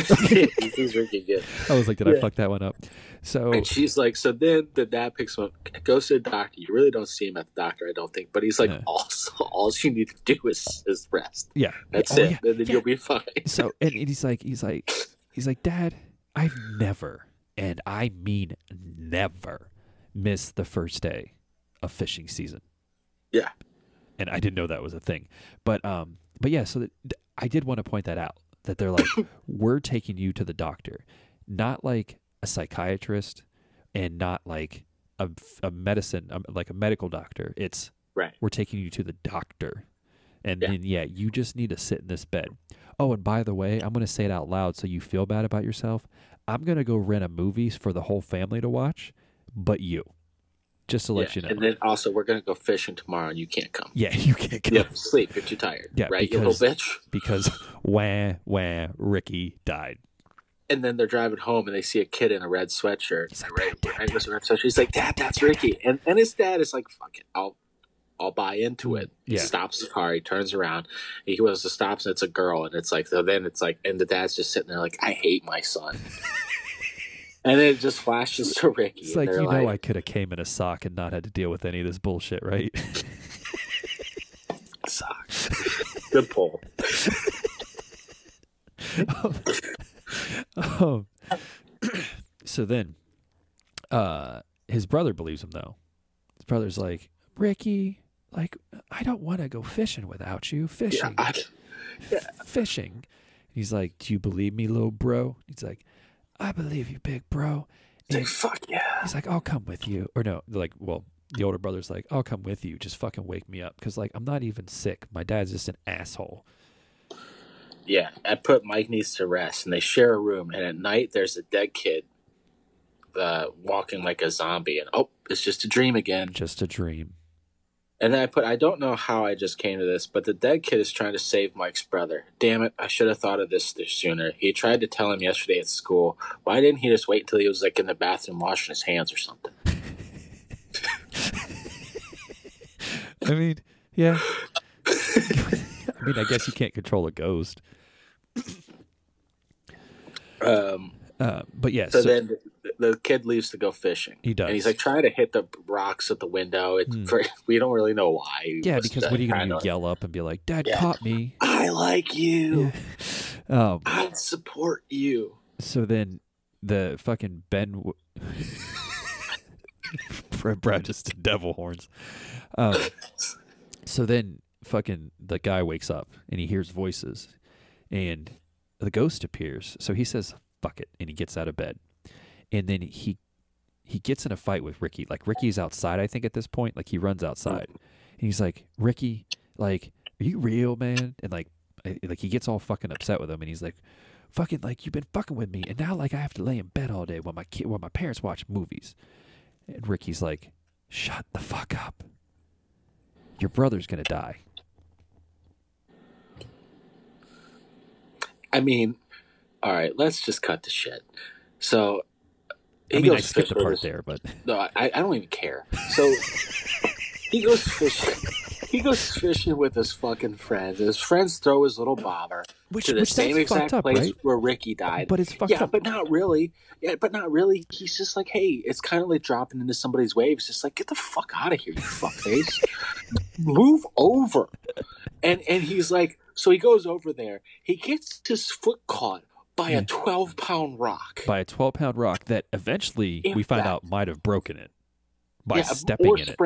sees Ricky again. I was like, did I fuck that one up? So and she's like, so then the dad picks him up, goes to the doctor. You really don't see him at the doctor, I don't think. But he's like, also, all you need to do is rest. Yeah. That's it. Yeah. And then you'll be fine. So and he's like, Dad, I've never, and I mean never, missed the first day of fishing season. Yeah. And I didn't know that was a thing. But yeah, so I did want to point that out. That they're like, we're taking you to the doctor, not like a psychiatrist and not like a medicine, like a medical doctor. It's we're taking you to the doctor. And then, you just need to sit in this bed. Oh, and by the way, I'm going to say it out loud so you feel bad about yourself. I'm going to go rent a movie for the whole family to watch, but you. Just to let you know. And then also, we're going to go fishing tomorrow, and you can't come. Yeah, you can't come. You have to sleep. You're too tired. Yeah, right, you little bitch? Because Ricky died. And then they're driving home, and they see a kid in a red sweatshirt. He's like, He's like, Dad, that's Ricky. And his dad is like, fuck it, I'll buy into it. He stops the car. He turns around. He goes to stops, and it's a girl. And it's like, so then it's like, and the dad's just sitting there like, I hate my son. And then it just flashes to Ricky. It's like, I could have came in a sock and not had to deal with any of this bullshit, right? Socks. Good pull. So then, his brother believes him, though. His brother's like, Ricky, like, I don't want to go fishing without you. Fishing. Fishing. He's like, do you believe me, little bro? He's like, I believe you, big bro. And fuck yeah. He's like, I'll come with you. Or no, like, well, the older brother's like, I'll come with you. Just fucking wake me up. Because, like, I'm not even sick. My dad's just an asshole. Yeah, I put Mike needs to rest. And they share a room. And at night, there's a dead kid walking like a zombie. And, it's just a dream again. Just a dream. And then I don't know how I just came to this, but the dead kid is trying to save Mike's brother. Damn it, I should have thought of this sooner. He tried to tell him yesterday at school. Why didn't he just wait until he was like in the bathroom washing his hands or something? I mean, yeah. I mean, I guess you can't control a ghost. But yeah. So then the kid leaves to go fishing. He does. And he's like trying to hit the rocks at the window. We don't really know why. Yeah, because what are you going to yell up and be like, Dad caught me? I like you. Yeah. I support you. So then the fucking Ben... Brad just did devil horns. So then fucking the guy wakes up and he hears voices and the ghost appears. So he says, fuck it. And he gets out of bed. And then he gets in a fight with Ricky. Like, Ricky's outside, I think, at this point. Like, he runs outside. And he's like, Ricky, like, are you real, man? And, like he gets all fucking upset with him. And he's like, fucking, like, you've been fucking with me. And now, like, I have to lay in bed all day while my parents watch movies. And Ricky's like, shut the fuck up. Your brother's going to die. I mean, all right, let's just cut the shit. So... I skipped the part there, but... No, I don't even care. So, he goes fishing. He goes fishing with his fucking friends. And his friends throw his little bobber to the same exact place where Ricky died. But it's fucked up. Yeah, but not really. He's just like, hey, it's kind of like dropping into somebody's wave. It's just like, get the fuck out of here, you fuckface. Move over. And he's like, so he goes over there. He gets his foot caught by a 12-pound rock. By a 12-pound rock that eventually we find out might have broken it by stepping in it.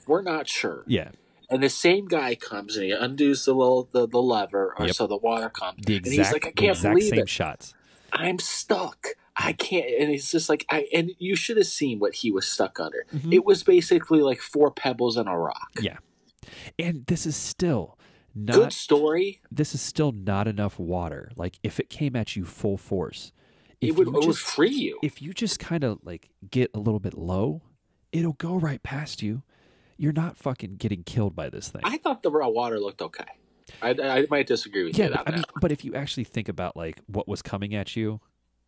We're not sure. Yeah. And the same guy comes and he undoes the lever, or so the water comes. And he's like, I can't believe it. Shots. I'm stuck. I can't. And it's just like, and you should have seen what he was stuck under. Mm-hmm. It was basically like 4 pebbles and a rock. Yeah. And this is still Good story. This is still not enough water. Like, if it came at you full force, it would free you. If you just kind of like get a little bit low, it'll go right past you. You're not fucking getting killed by this thing. I thought the raw water looked okay. I might disagree with you. Yeah, but if you actually think about like what was coming at you,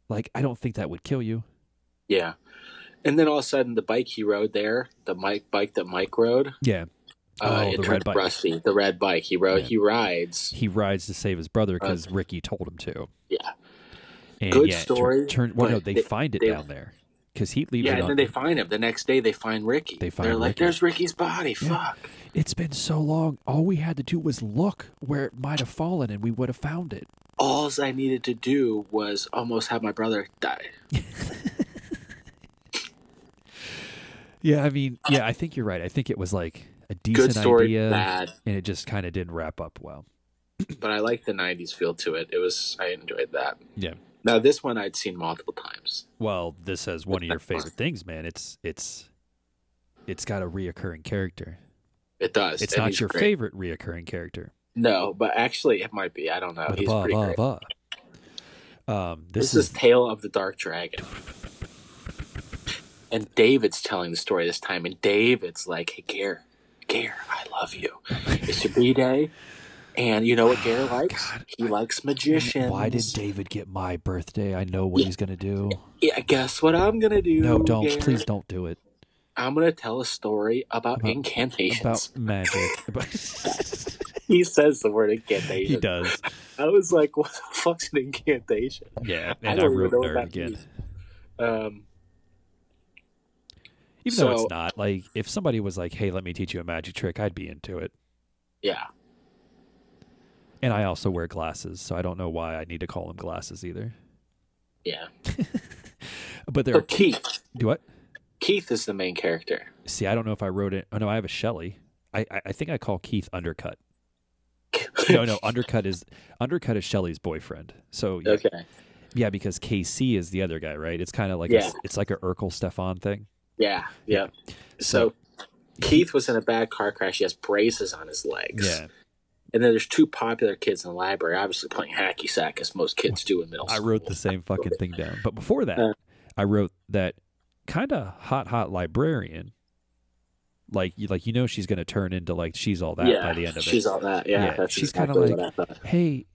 like I don't think that would kill you. Yeah, and then all of a sudden the bike he rode there, the bike that Mike rode. Yeah. It turned rusty. The red bike he rode. Yeah. He rides to save his brother because Ricky told him to. Yeah. And good story. They find it down there because he leaves. Yeah, and then they find him. The next day they find Ricky. They're like, "There's Ricky's body." Yeah. Fuck. It's been so long. All we had to do was look where it might have fallen, and we would have found it. All I needed to do was almost have my brother die. Yeah, I mean, I think you're right. I think it was like a decent good story, idea, bad, and it just kind of didn't wrap up well. But I like the '90s feel to it. I enjoyed that. Yeah. Now this one I'd seen multiple times. Well, this has one of your favorite things, man. It's got a reoccurring character. It does. It's not your favorite reoccurring character. No, but actually it might be. I don't know. He's pretty great. This is Tale of the Dark Dragon. And David's telling the story this time, and David's like, "Hey, Gare, I love you. It's your B-Day, and you know what Gare likes? God. He likes magicians." Why did David get my birthday? I know what he's going to do. Yeah, guess what I'm going to do? No, don't. Gare? Please don't do it. I'm going to tell a story about incantations. About magic. He says the word incantation. He does. I was like, what the fuck's an incantation? Yeah, and I wrote nerd again. Even though it's not. Like, if somebody was like, "Hey, let me teach you a magic trick," I'd be into it. Yeah. And I also wear glasses, so I don't know why I need to call them glasses either. Yeah. But there are Keith. Do what? Keith is the main character. See, I don't know if I wrote it. Oh, no, I have a Shelley. I think I call Keith Undercut. No, Undercut is Shelley's boyfriend. So yeah. Okay. Yeah, because KC is the other guy, right? It's kind of like it's like a Urkel Stefan thing. Yeah. So Keith was in a bad car crash. He has braces on his legs. Yeah. And then there's two popular kids in the library, obviously playing hacky sack, as most kids do in middle school. I wrote the same fucking thing down. But before that, I wrote that kind of hot librarian. Like she's going to turn into like she's all that by the end of it. She's all that. Yeah. That's she's exactly kind of like, hey,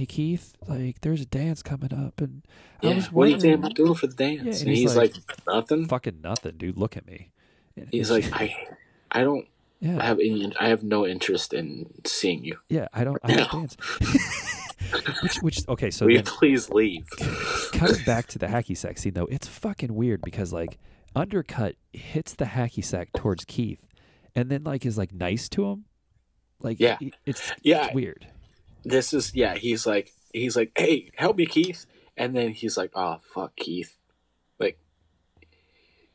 Keith, like there's a dance coming up, and I was what are you thinking about doing for the dance? Yeah, and he's like, nothing. Fucking nothing, dude. Look at me. And he's like, I don't have any. I have no interest in seeing you. Yeah, I don't dance. Okay, so will you please leave? Coming back to the hacky sack scene though, it's fucking weird because like Undercut hits the hacky sack towards Keith, and then like is like nice to him. Like it's weird. This is He's like, "Hey, help me, Keith," and then he's like, "Oh fuck, Keith, like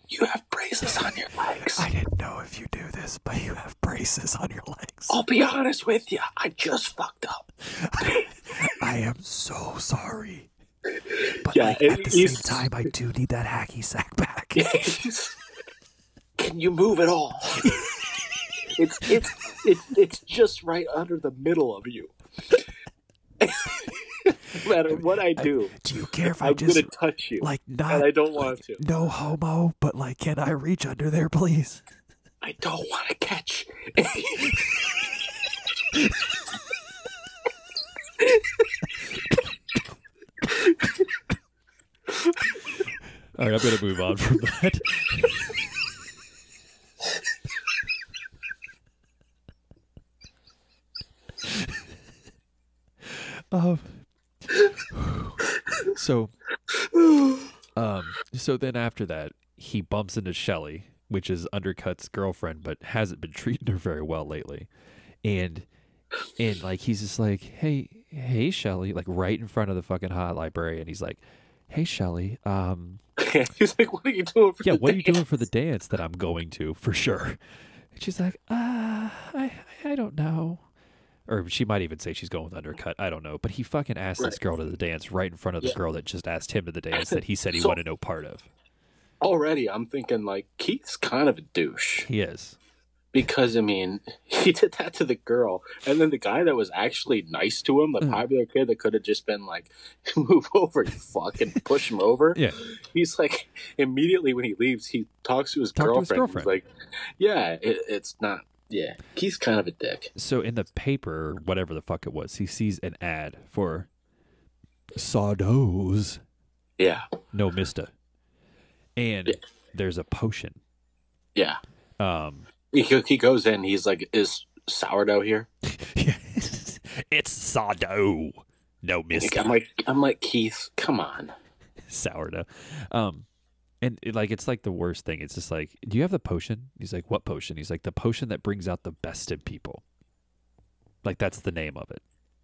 you have braces on your legs." I didn't know if you do this, but you have braces on your legs. I'll be honest with you, I just fucked up. I am so sorry. But at the same time, I do need that hacky sack back. Can you move at all? It's just right under the middle of you. No matter what I do, do you care if I'm gonna touch you? Like not, and I don't want to. No homo, but like, can I reach under there, please? I don't want to catch. All right, I'm going to move on from that. So then after that, he bumps into Shelley, which is Undercut's girlfriend, but hasn't been treating her very well lately. And like he's just like, hey Shelley, like right in front of the fucking hot librarian. He's like, "Hey Shelley, he's like, what are you doing for the what dance? Are you doing for the dance that I'm going to for sure?" And she's like, I don't know. Or she might even say she's going with Undercut. I don't know. But he fucking asked this girl to the dance right in front of the girl that just asked him to the dance that he said he wanted no part of. Already, I'm thinking like Keith's kind of a douche. He is. Because, I mean, he did that to the girl. And then the guy that was actually nice to him, the popular kid that could have just been like, move over, you fuck, and push him over. Yeah. He's like, immediately when he leaves, he talks to his girlfriend. He's like, yeah, it's not, yeah. He's kind of a dick. So in the paper, whatever the fuck it was, he sees an ad for Sardo's. Yeah. No mister. And there's a potion. Yeah. He goes in. He's like, "Is sourdough here?" It's sourdough. No mister. I'm like Keith. Come on, sourdough. And it's like the worst thing. It's just like, do you have the potion? He's like, what potion? He's like, the potion that brings out the best in people. Like that's the name of it.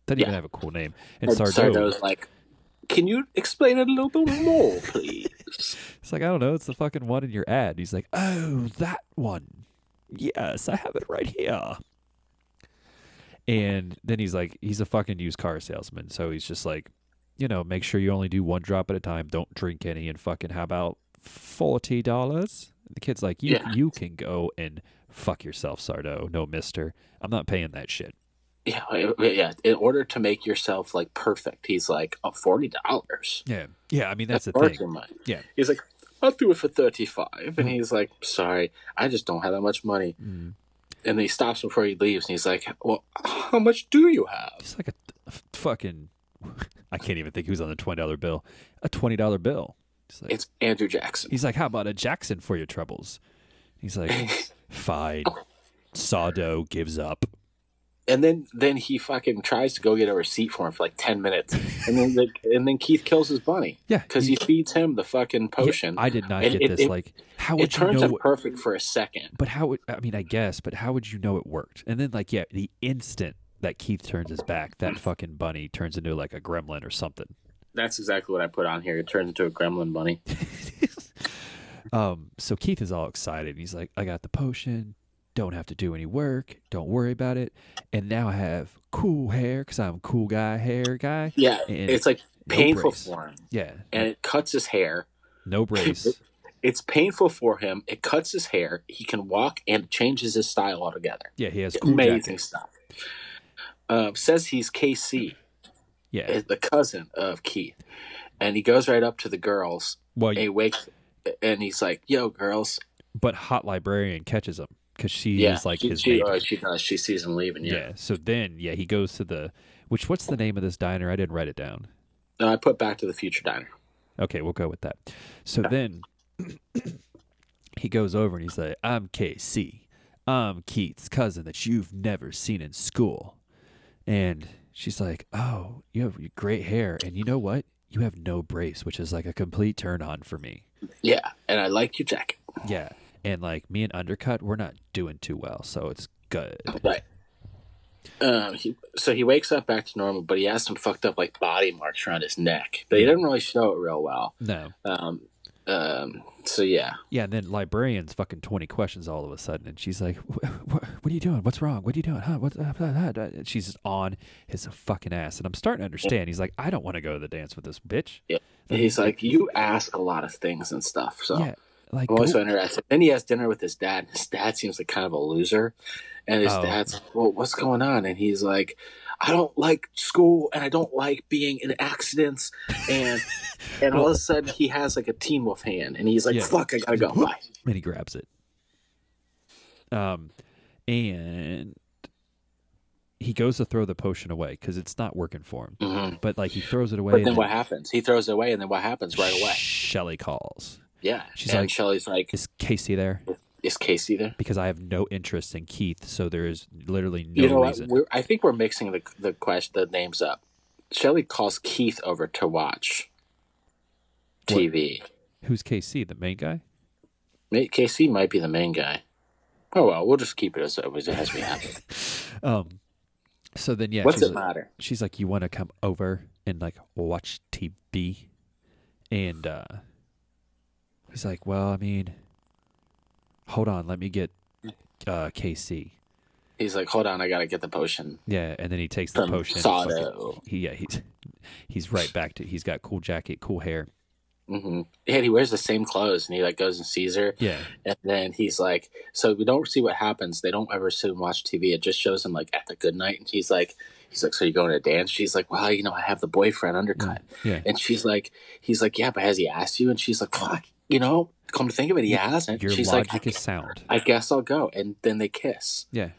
Doesn't even have a cool name. And Sardough's like, can you explain it a little bit more, please? It's like, I don't know. It's the fucking one in your ad. He's like, oh, that one. Yes, I have it right here. And then he's like, he's a fucking used car salesman. So he's just like, make sure you only do one drop at a time. Don't drink any. And fucking, how about $40? The kid's like, you can go and fuck yourself, Sardo. No, mister. I'm not paying that shit. Yeah. In order to make yourself like perfect, he's like, $40. Yeah. I mean, that's the thing. Yeah. He's like, I'll do it for $35. And he's like, sorry, I just don't have that much money. And then he stops before he leaves, and he's like, well, how much do you have? It's like a fucking, I can't even think who's on the $20 bill. A $20 bill. It's Andrew Jackson. He's like, how about a Jackson for your troubles? He's like, fine. Sawdo gives up. And then he fucking tries to go get a receipt for him for like 10 minutes. And then Keith kills his bunny. Yeah. Because he feeds him the fucking potion. I did not get this. How would it turns him perfect for a second. But I guess, but how would you know it worked? And then the instant that Keith turns his back, that fucking bunny turns into like a gremlin or something. That's exactly what I put on here. It turns into a gremlin bunny. So Keith is all excited. He's like, I got the potion. Don't have to do any work. Don't worry about it. And now I have cool hair because I'm a cool guy, hair guy. Yeah, it's like painful for him. Yeah. And it cuts his hair. No brace. It's painful for him. It cuts his hair. He can walk and changes his style altogether. Yeah, he has cool amazing stuff. Says he's KC. Yeah. The cousin of Keith. And he goes right up to the girls. Well, and he wakes and he's like, yo, girls. But Hot Librarian catches him. Because she is like his neighbor. She does. She sees him leaving, yeah. So then, he goes to what's the name of this diner? I didn't write it down. I put Back to the Future Diner. Okay, we'll go with that. So then he goes over and he's like, I'm KC. I'm Keith's cousin that you've never seen in school. And she's like, oh, you have great hair. And you know what? You have no brace, which is like a complete turn on for me. Yeah, and I like your jacket. Yeah. And like me and Undercut, we're not doing too well, so it's good. Right. So he wakes up back to normal, but he has some fucked up like body marks around his neck, but he doesn't really show it real well. No. So yeah. Yeah, and then Librarian's fucking 20 questions all of a sudden, and she's like, "What are you doing? What's wrong? What are you doing? Huh? She's just on his fucking ass, and I'm starting to understand. He's like, I don't want to go to the dance with this bitch. Yeah. And he's like, you ask a lot of things and stuff, so. Yeah. Like, I'm always so interested. Then he has dinner with his dad. His dad seems like kind of a loser. And his dad's like, well, what's going on? And he's like, I don't like school and I don't like being in accidents. And all of a sudden he has like a Teen Wolf hand. And he's like, fuck, I gotta go. Bye. And he grabs it. And he goes to throw the potion away because it's not working for him. Mm-hmm. But like he throws it away. But then what happens? He throws it away and then what happens right away? Shelly calls. Yeah. She's like, Shelly's like, is Casey there? Is Casey there? Because I have no interest in Keith, so there is literally no reason. I think we're mixing the names up. Shelly calls Keith over to watch TV. What? Who's Casey? The main guy? Casey might be the main guy. Oh well, we'll just keep it as we have it. So then, what's it matter? She's like, you want to come over and like watch TV, and he's like, well, I mean, hold on, let me get KC. He's like, hold on, I gotta get the potion. Yeah, and then he takes the potion. Sado. He's right back to. He's got cool jacket, cool hair, Mm-hmm. And he wears the same clothes, and he like goes and sees her. Yeah. And then he's like, so we don't see what happens. They don't ever sit and watch TV. It just shows him like at the good night, and he's like, so you going to dance? She's like, well, you know, I have the boyfriend undercut. Yeah. And he's like, yeah, but has he asked you? And she's like, fuck, you know, come to think of it, he hasn't. Your she's logic like, is sound. I guess I'll go. And then they kiss. Yeah.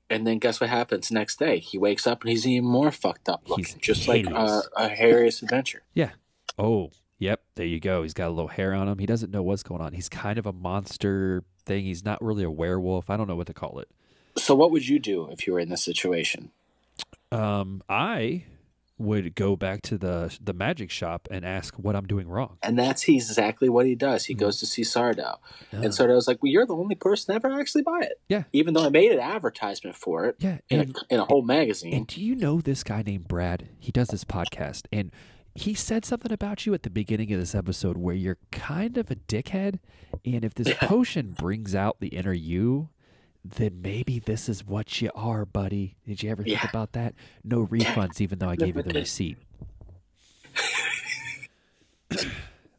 And then guess what happens next day? He wakes up and he's even more fucked up looking, He's just hideous. like a hairiest adventure. Yeah. Oh, yep. There you go. He's got a little hair on him. He doesn't know what's going on. He's kind of a monster thing. He's not really a werewolf. I don't know what to call it. So what would you do if you were in this situation? I would go back to the magic shop and ask what I'm doing wrong. And that's exactly what he does. He goes to see Sardo. And Sardo's like, well, you're the only person to ever actually buy it. Yeah. Even though I made an advertisement for it in a whole magazine. And do you know this guy named Brad? He does this podcast. And he said something about you at the beginning of this episode where you're kind of a dickhead. And if this potion brings out the inner you, then maybe this is what you are, buddy. Did you ever think about that? No refunds, even though I gave you the receipt.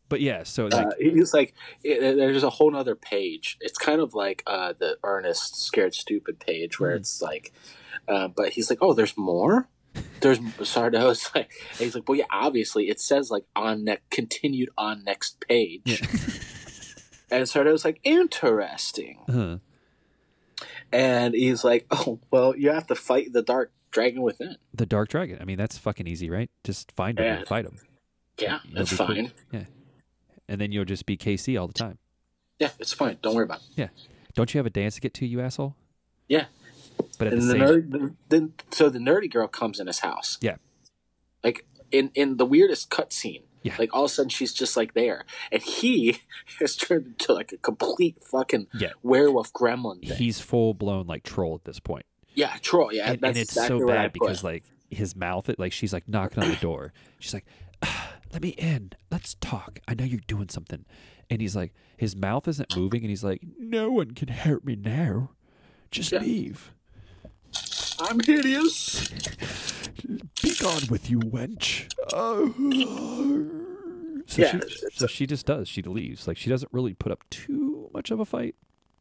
But yeah, so like, he's like, there's a whole nother page. It's kind of like the Ernest Scared Stupid page where it's like, but he's like, oh, there's more? There's Sardo's like, and he's like, well, yeah, obviously it says like continued on next page. Yeah. And Sardo's like, interesting. Uh-huh. And he's like, oh, well, you have to fight the dark dragon within. The dark dragon. I mean, that's fucking easy, right? Just find him and fight him. Yeah, that's fine. Cool. Yeah. And then you'll just be KC all the time. Yeah, it's fine. Don't worry about it. Yeah. Don't you have a dance to get to, you asshole? Yeah. But at and so the nerdy girl comes in his house. Yeah. Like in the weirdest cutscene. Yeah. Like all of a sudden she's just like there. And he has turned into like a complete fucking werewolf gremlin thing. He's full blown like troll at this point. Yeah, troll. Yeah. And it's exactly so bad because like his mouth, like she's like knocking on the door. She's like, let me in. Let's talk. I know you're doing something. And he's like, his mouth isn't moving. And he's like, no one can hurt me now. Just leave. I'm hideous. Be gone with you, wench. So she just does. She leaves. Like, she doesn't really put up too much of a fight.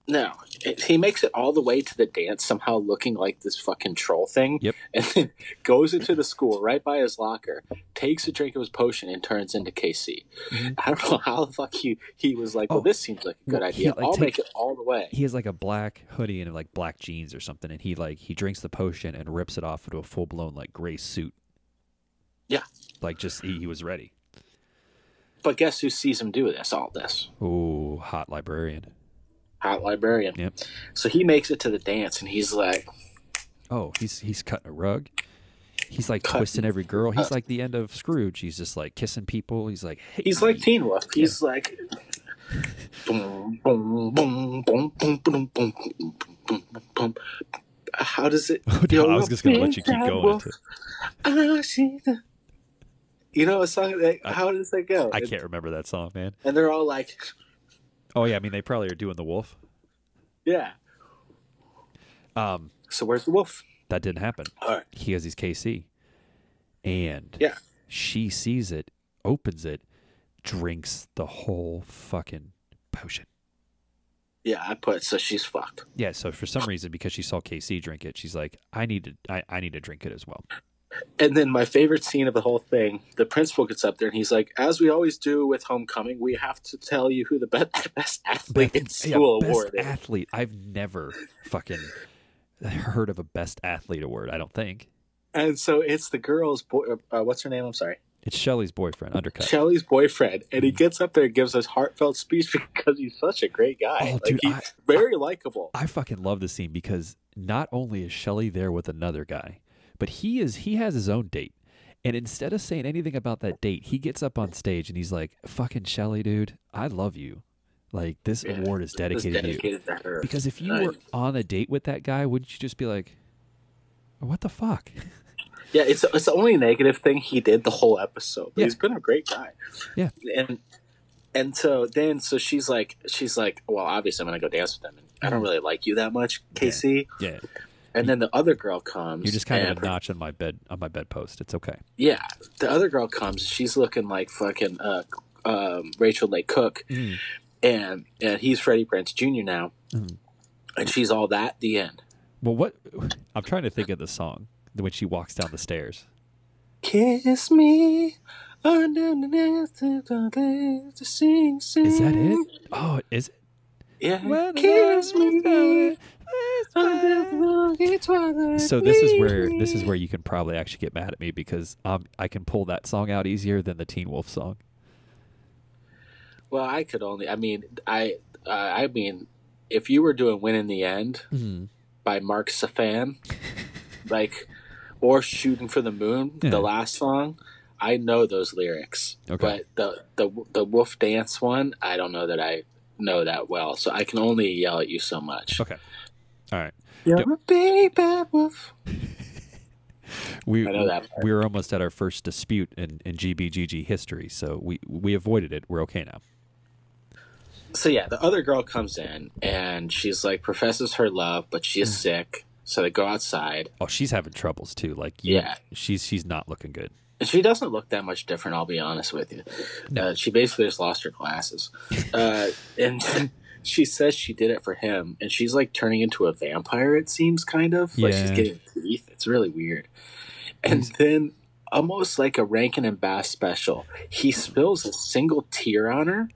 No. He makes it all the way to the dance, somehow looking like this fucking troll thing. Yep. And then goes into the school right by his locker, takes a drink of his potion, and turns into KC. Mm-hmm. I don't know how the fuck he was like, well, this seems like a good idea. I'll make it all the way. He has like a black hoodie and like black jeans or something, and he drinks the potion and rips it off into a full blown like gray suit. Yeah. Like just he was ready. But guess who sees him do all this? Ooh, hot librarian. Hot librarian. Yep. So he makes it to the dance, and he's like, oh, he's cutting a rug. He's like twisting every girl. He's like the end of Scrooge. He's just like kissing people. He's like, hey. He's like Teen Wolf. He's like, boom, boom, boom, boom, boom, boom, boom, boom, boom. How does it? No, I was just gonna let you keep going. You know a song that? How does that go? I can't remember that song, man. And they're all like, oh yeah, I mean they probably are doing the wolf. Yeah. So where's the wolf? That didn't happen. All right. He has his KC, and she sees it, opens it, drinks the whole fucking potion. Yeah, so she's fucked. Yeah, so for some reason, because she saw KC drink it, she's like, I need to drink it as well. And then my favorite scene of the whole thing, the principal gets up there and he's like, as we always do with homecoming, we have to tell you who the best athlete in school award is. Best athlete. I've never fucking heard of a best athlete award, I don't think. And so it's the girl's boy. What's her name? I'm sorry. It's Shelly's boyfriend, Undercut. Shelly's boyfriend. And he gets up there and gives us heartfelt speech because he's such a great guy. Oh, dude, he's very likable. I fucking love this scene because not only is Shelly there with another guy, but he has his own date. And instead of saying anything about that date, he gets up on stage and he's like, fucking Shelly, dude, I love you. Like, this award is dedicated to you. To her. Because if you were on a date with that guy, wouldn't you just be like, what the fuck? Yeah, it's the only negative thing he did the whole episode. But he's been a great guy. Yeah. And so she's like, well, obviously I'm gonna go dance with him. And I don't really like you that much, KC. Yeah. And then the other girl comes. You're just kind of a notch on my bedpost. It's okay. Yeah, the other girl comes. She's looking like fucking Rachel Leigh Cook, and he's Freddie Prinze Jr. now, and she's all that. The end. Well, what I'm trying to think of the song when she walks down the stairs. Kiss me underneath the sing. Is that it? Oh, is it? Yeah. Kiss me. So this is where you can probably actually get mad at me because I can pull that song out easier than the Teen Wolf song. Well, I could only. I mean, if you were doing "Win in the End" by Mark Safan, like, or "Shooting for the Moon," the last song, I know those lyrics. Okay. But the Wolf Dance one, I don't know that I know that well, so I can only yell at you so much. Okay. All right. You're a big bad wolf. I know that part. We were almost at our first dispute in GBGG history, so we avoided it. We're okay now. So yeah, the other girl comes in and she's like professes her love, but she is sick. So they go outside. Oh, she's having troubles too. Like she's not looking good. And she doesn't look that much different. I'll be honest with you. No. She basically just lost her glasses, and she says she did it for him. And she's like turning into a vampire. It seems kind of like she's getting teeth. It's really weird. And then, almost like a Rankin and Bass special, he spills a single tear on her.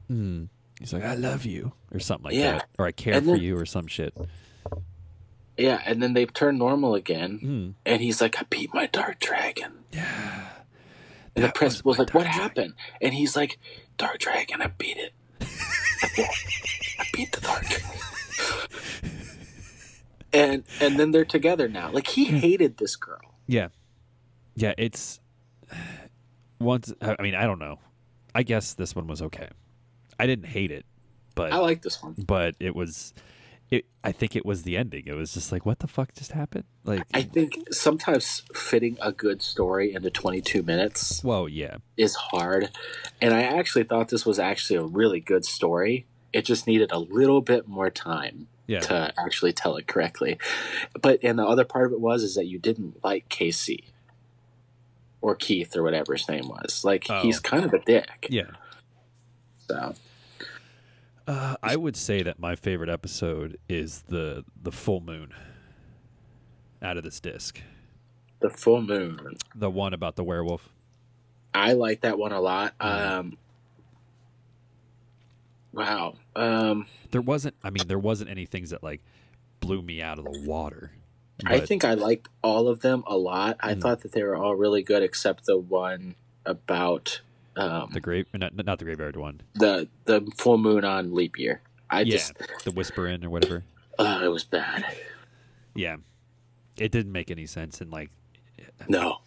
He's like, "I love you," or something like that, or "I care for you," or some shit. Yeah, and then they turn normal again, and he's like, "I beat my dark dragon." Yeah. And the principal's like, "What happened?" And he's like, "Dark dragon, I beat it. I beat the dark dragon." And then they're together now. Like, he hated this girl. Yeah. Yeah, it's once. I mean, I don't know. I guess this one was okay. I didn't hate it, but I like this one. But it was. I think it was the ending. It was just like, what the fuck just happened? Like, I think sometimes fitting a good story into 22 minutes. Well, yeah, is hard. And I actually thought this was actually a really good story. It just needed a little bit more time to actually tell it correctly. And the other part of it is that you didn't like Casey or Keith or whatever his name was. Like, he's kind of a dick. Yeah. So I would say that my favorite episode is the full moon out of this disc. The full moon. The one about the werewolf. I like that one a lot. Wow. There wasn't any things that like blew me out of the water. I think I liked all of them a lot. I thought that they were all really good except the one about not the graveyard one. The full moon on leap year. The whisper in or whatever. It was bad. Yeah, it didn't make any sense, and like, no,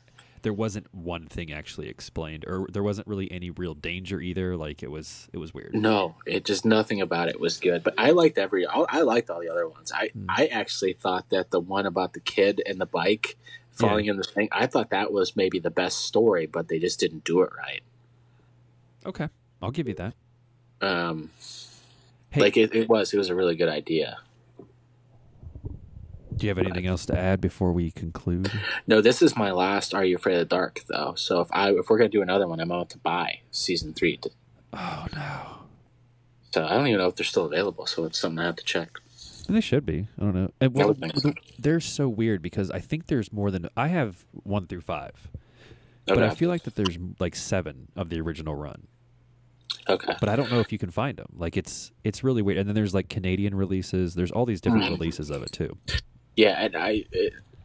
there wasn't one thing actually explained, or there wasn't really any real danger either. Like, it was weird. No, nothing about it was good. But I liked I liked all the other ones. I actually thought that the one about the kid and the bike falling in the thing, I thought that was maybe the best story, but they just didn't do it right. Okay, I'll give you that. Hey, like it was a really good idea. Do you have anything else to add before we conclude? No, this is my last Are You Afraid of the Dark, though. So if we're gonna do another one, I'm about to buy season 3. Oh no! So I don't even know if they're still available. So it's something I have to check. They should be. I don't know. And they're so weird because I think there's more than I have 1 through 5. But I feel like that there's like 7 of the original run. Okay. But I don't know if you can find them. Like, it's really weird. And then there's like Canadian releases. There's all these different releases of it too. Yeah, and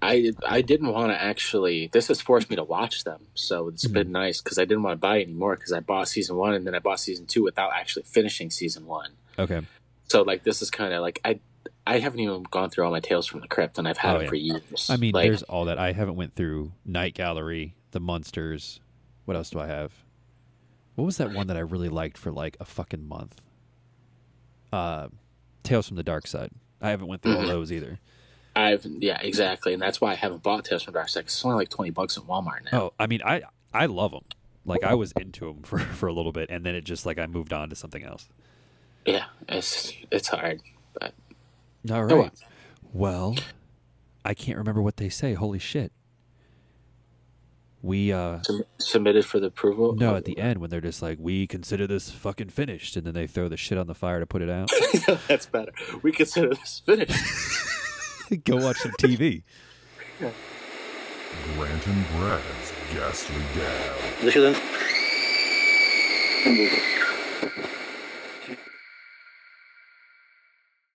I didn't want to actually. This has forced me to watch them, so it's been nice because I didn't want to buy any more because I bought season 1 and then I bought season 2 without actually finishing season 1. Okay. So like this is kind of like I haven't even gone through all my Tales from the Crypt, and I've had it for years. I mean, there's all that. I haven't went through Night Gallery, The Munsters. What else do I have? What was that one that I really liked for like a fucking month? Tales from the Dark Side. I haven't went through all those either. Yeah, exactly, and that's why I haven't bought Tales from the Dark Side. It's only like $20 at Walmart now. Oh, I mean, I love them. Like, I was into them for a little bit, and then it just like I moved on to something else. Yeah, it's hard, but all right. Well, I can't remember what they say. Holy shit. we submitted for the approval. No, at the end when they're just like, we consider this fucking finished, and then they throw the shit on the fire to put it out. That's better. We consider this finished. Go watch some TV. Grant and Brad's Ghastly Dab.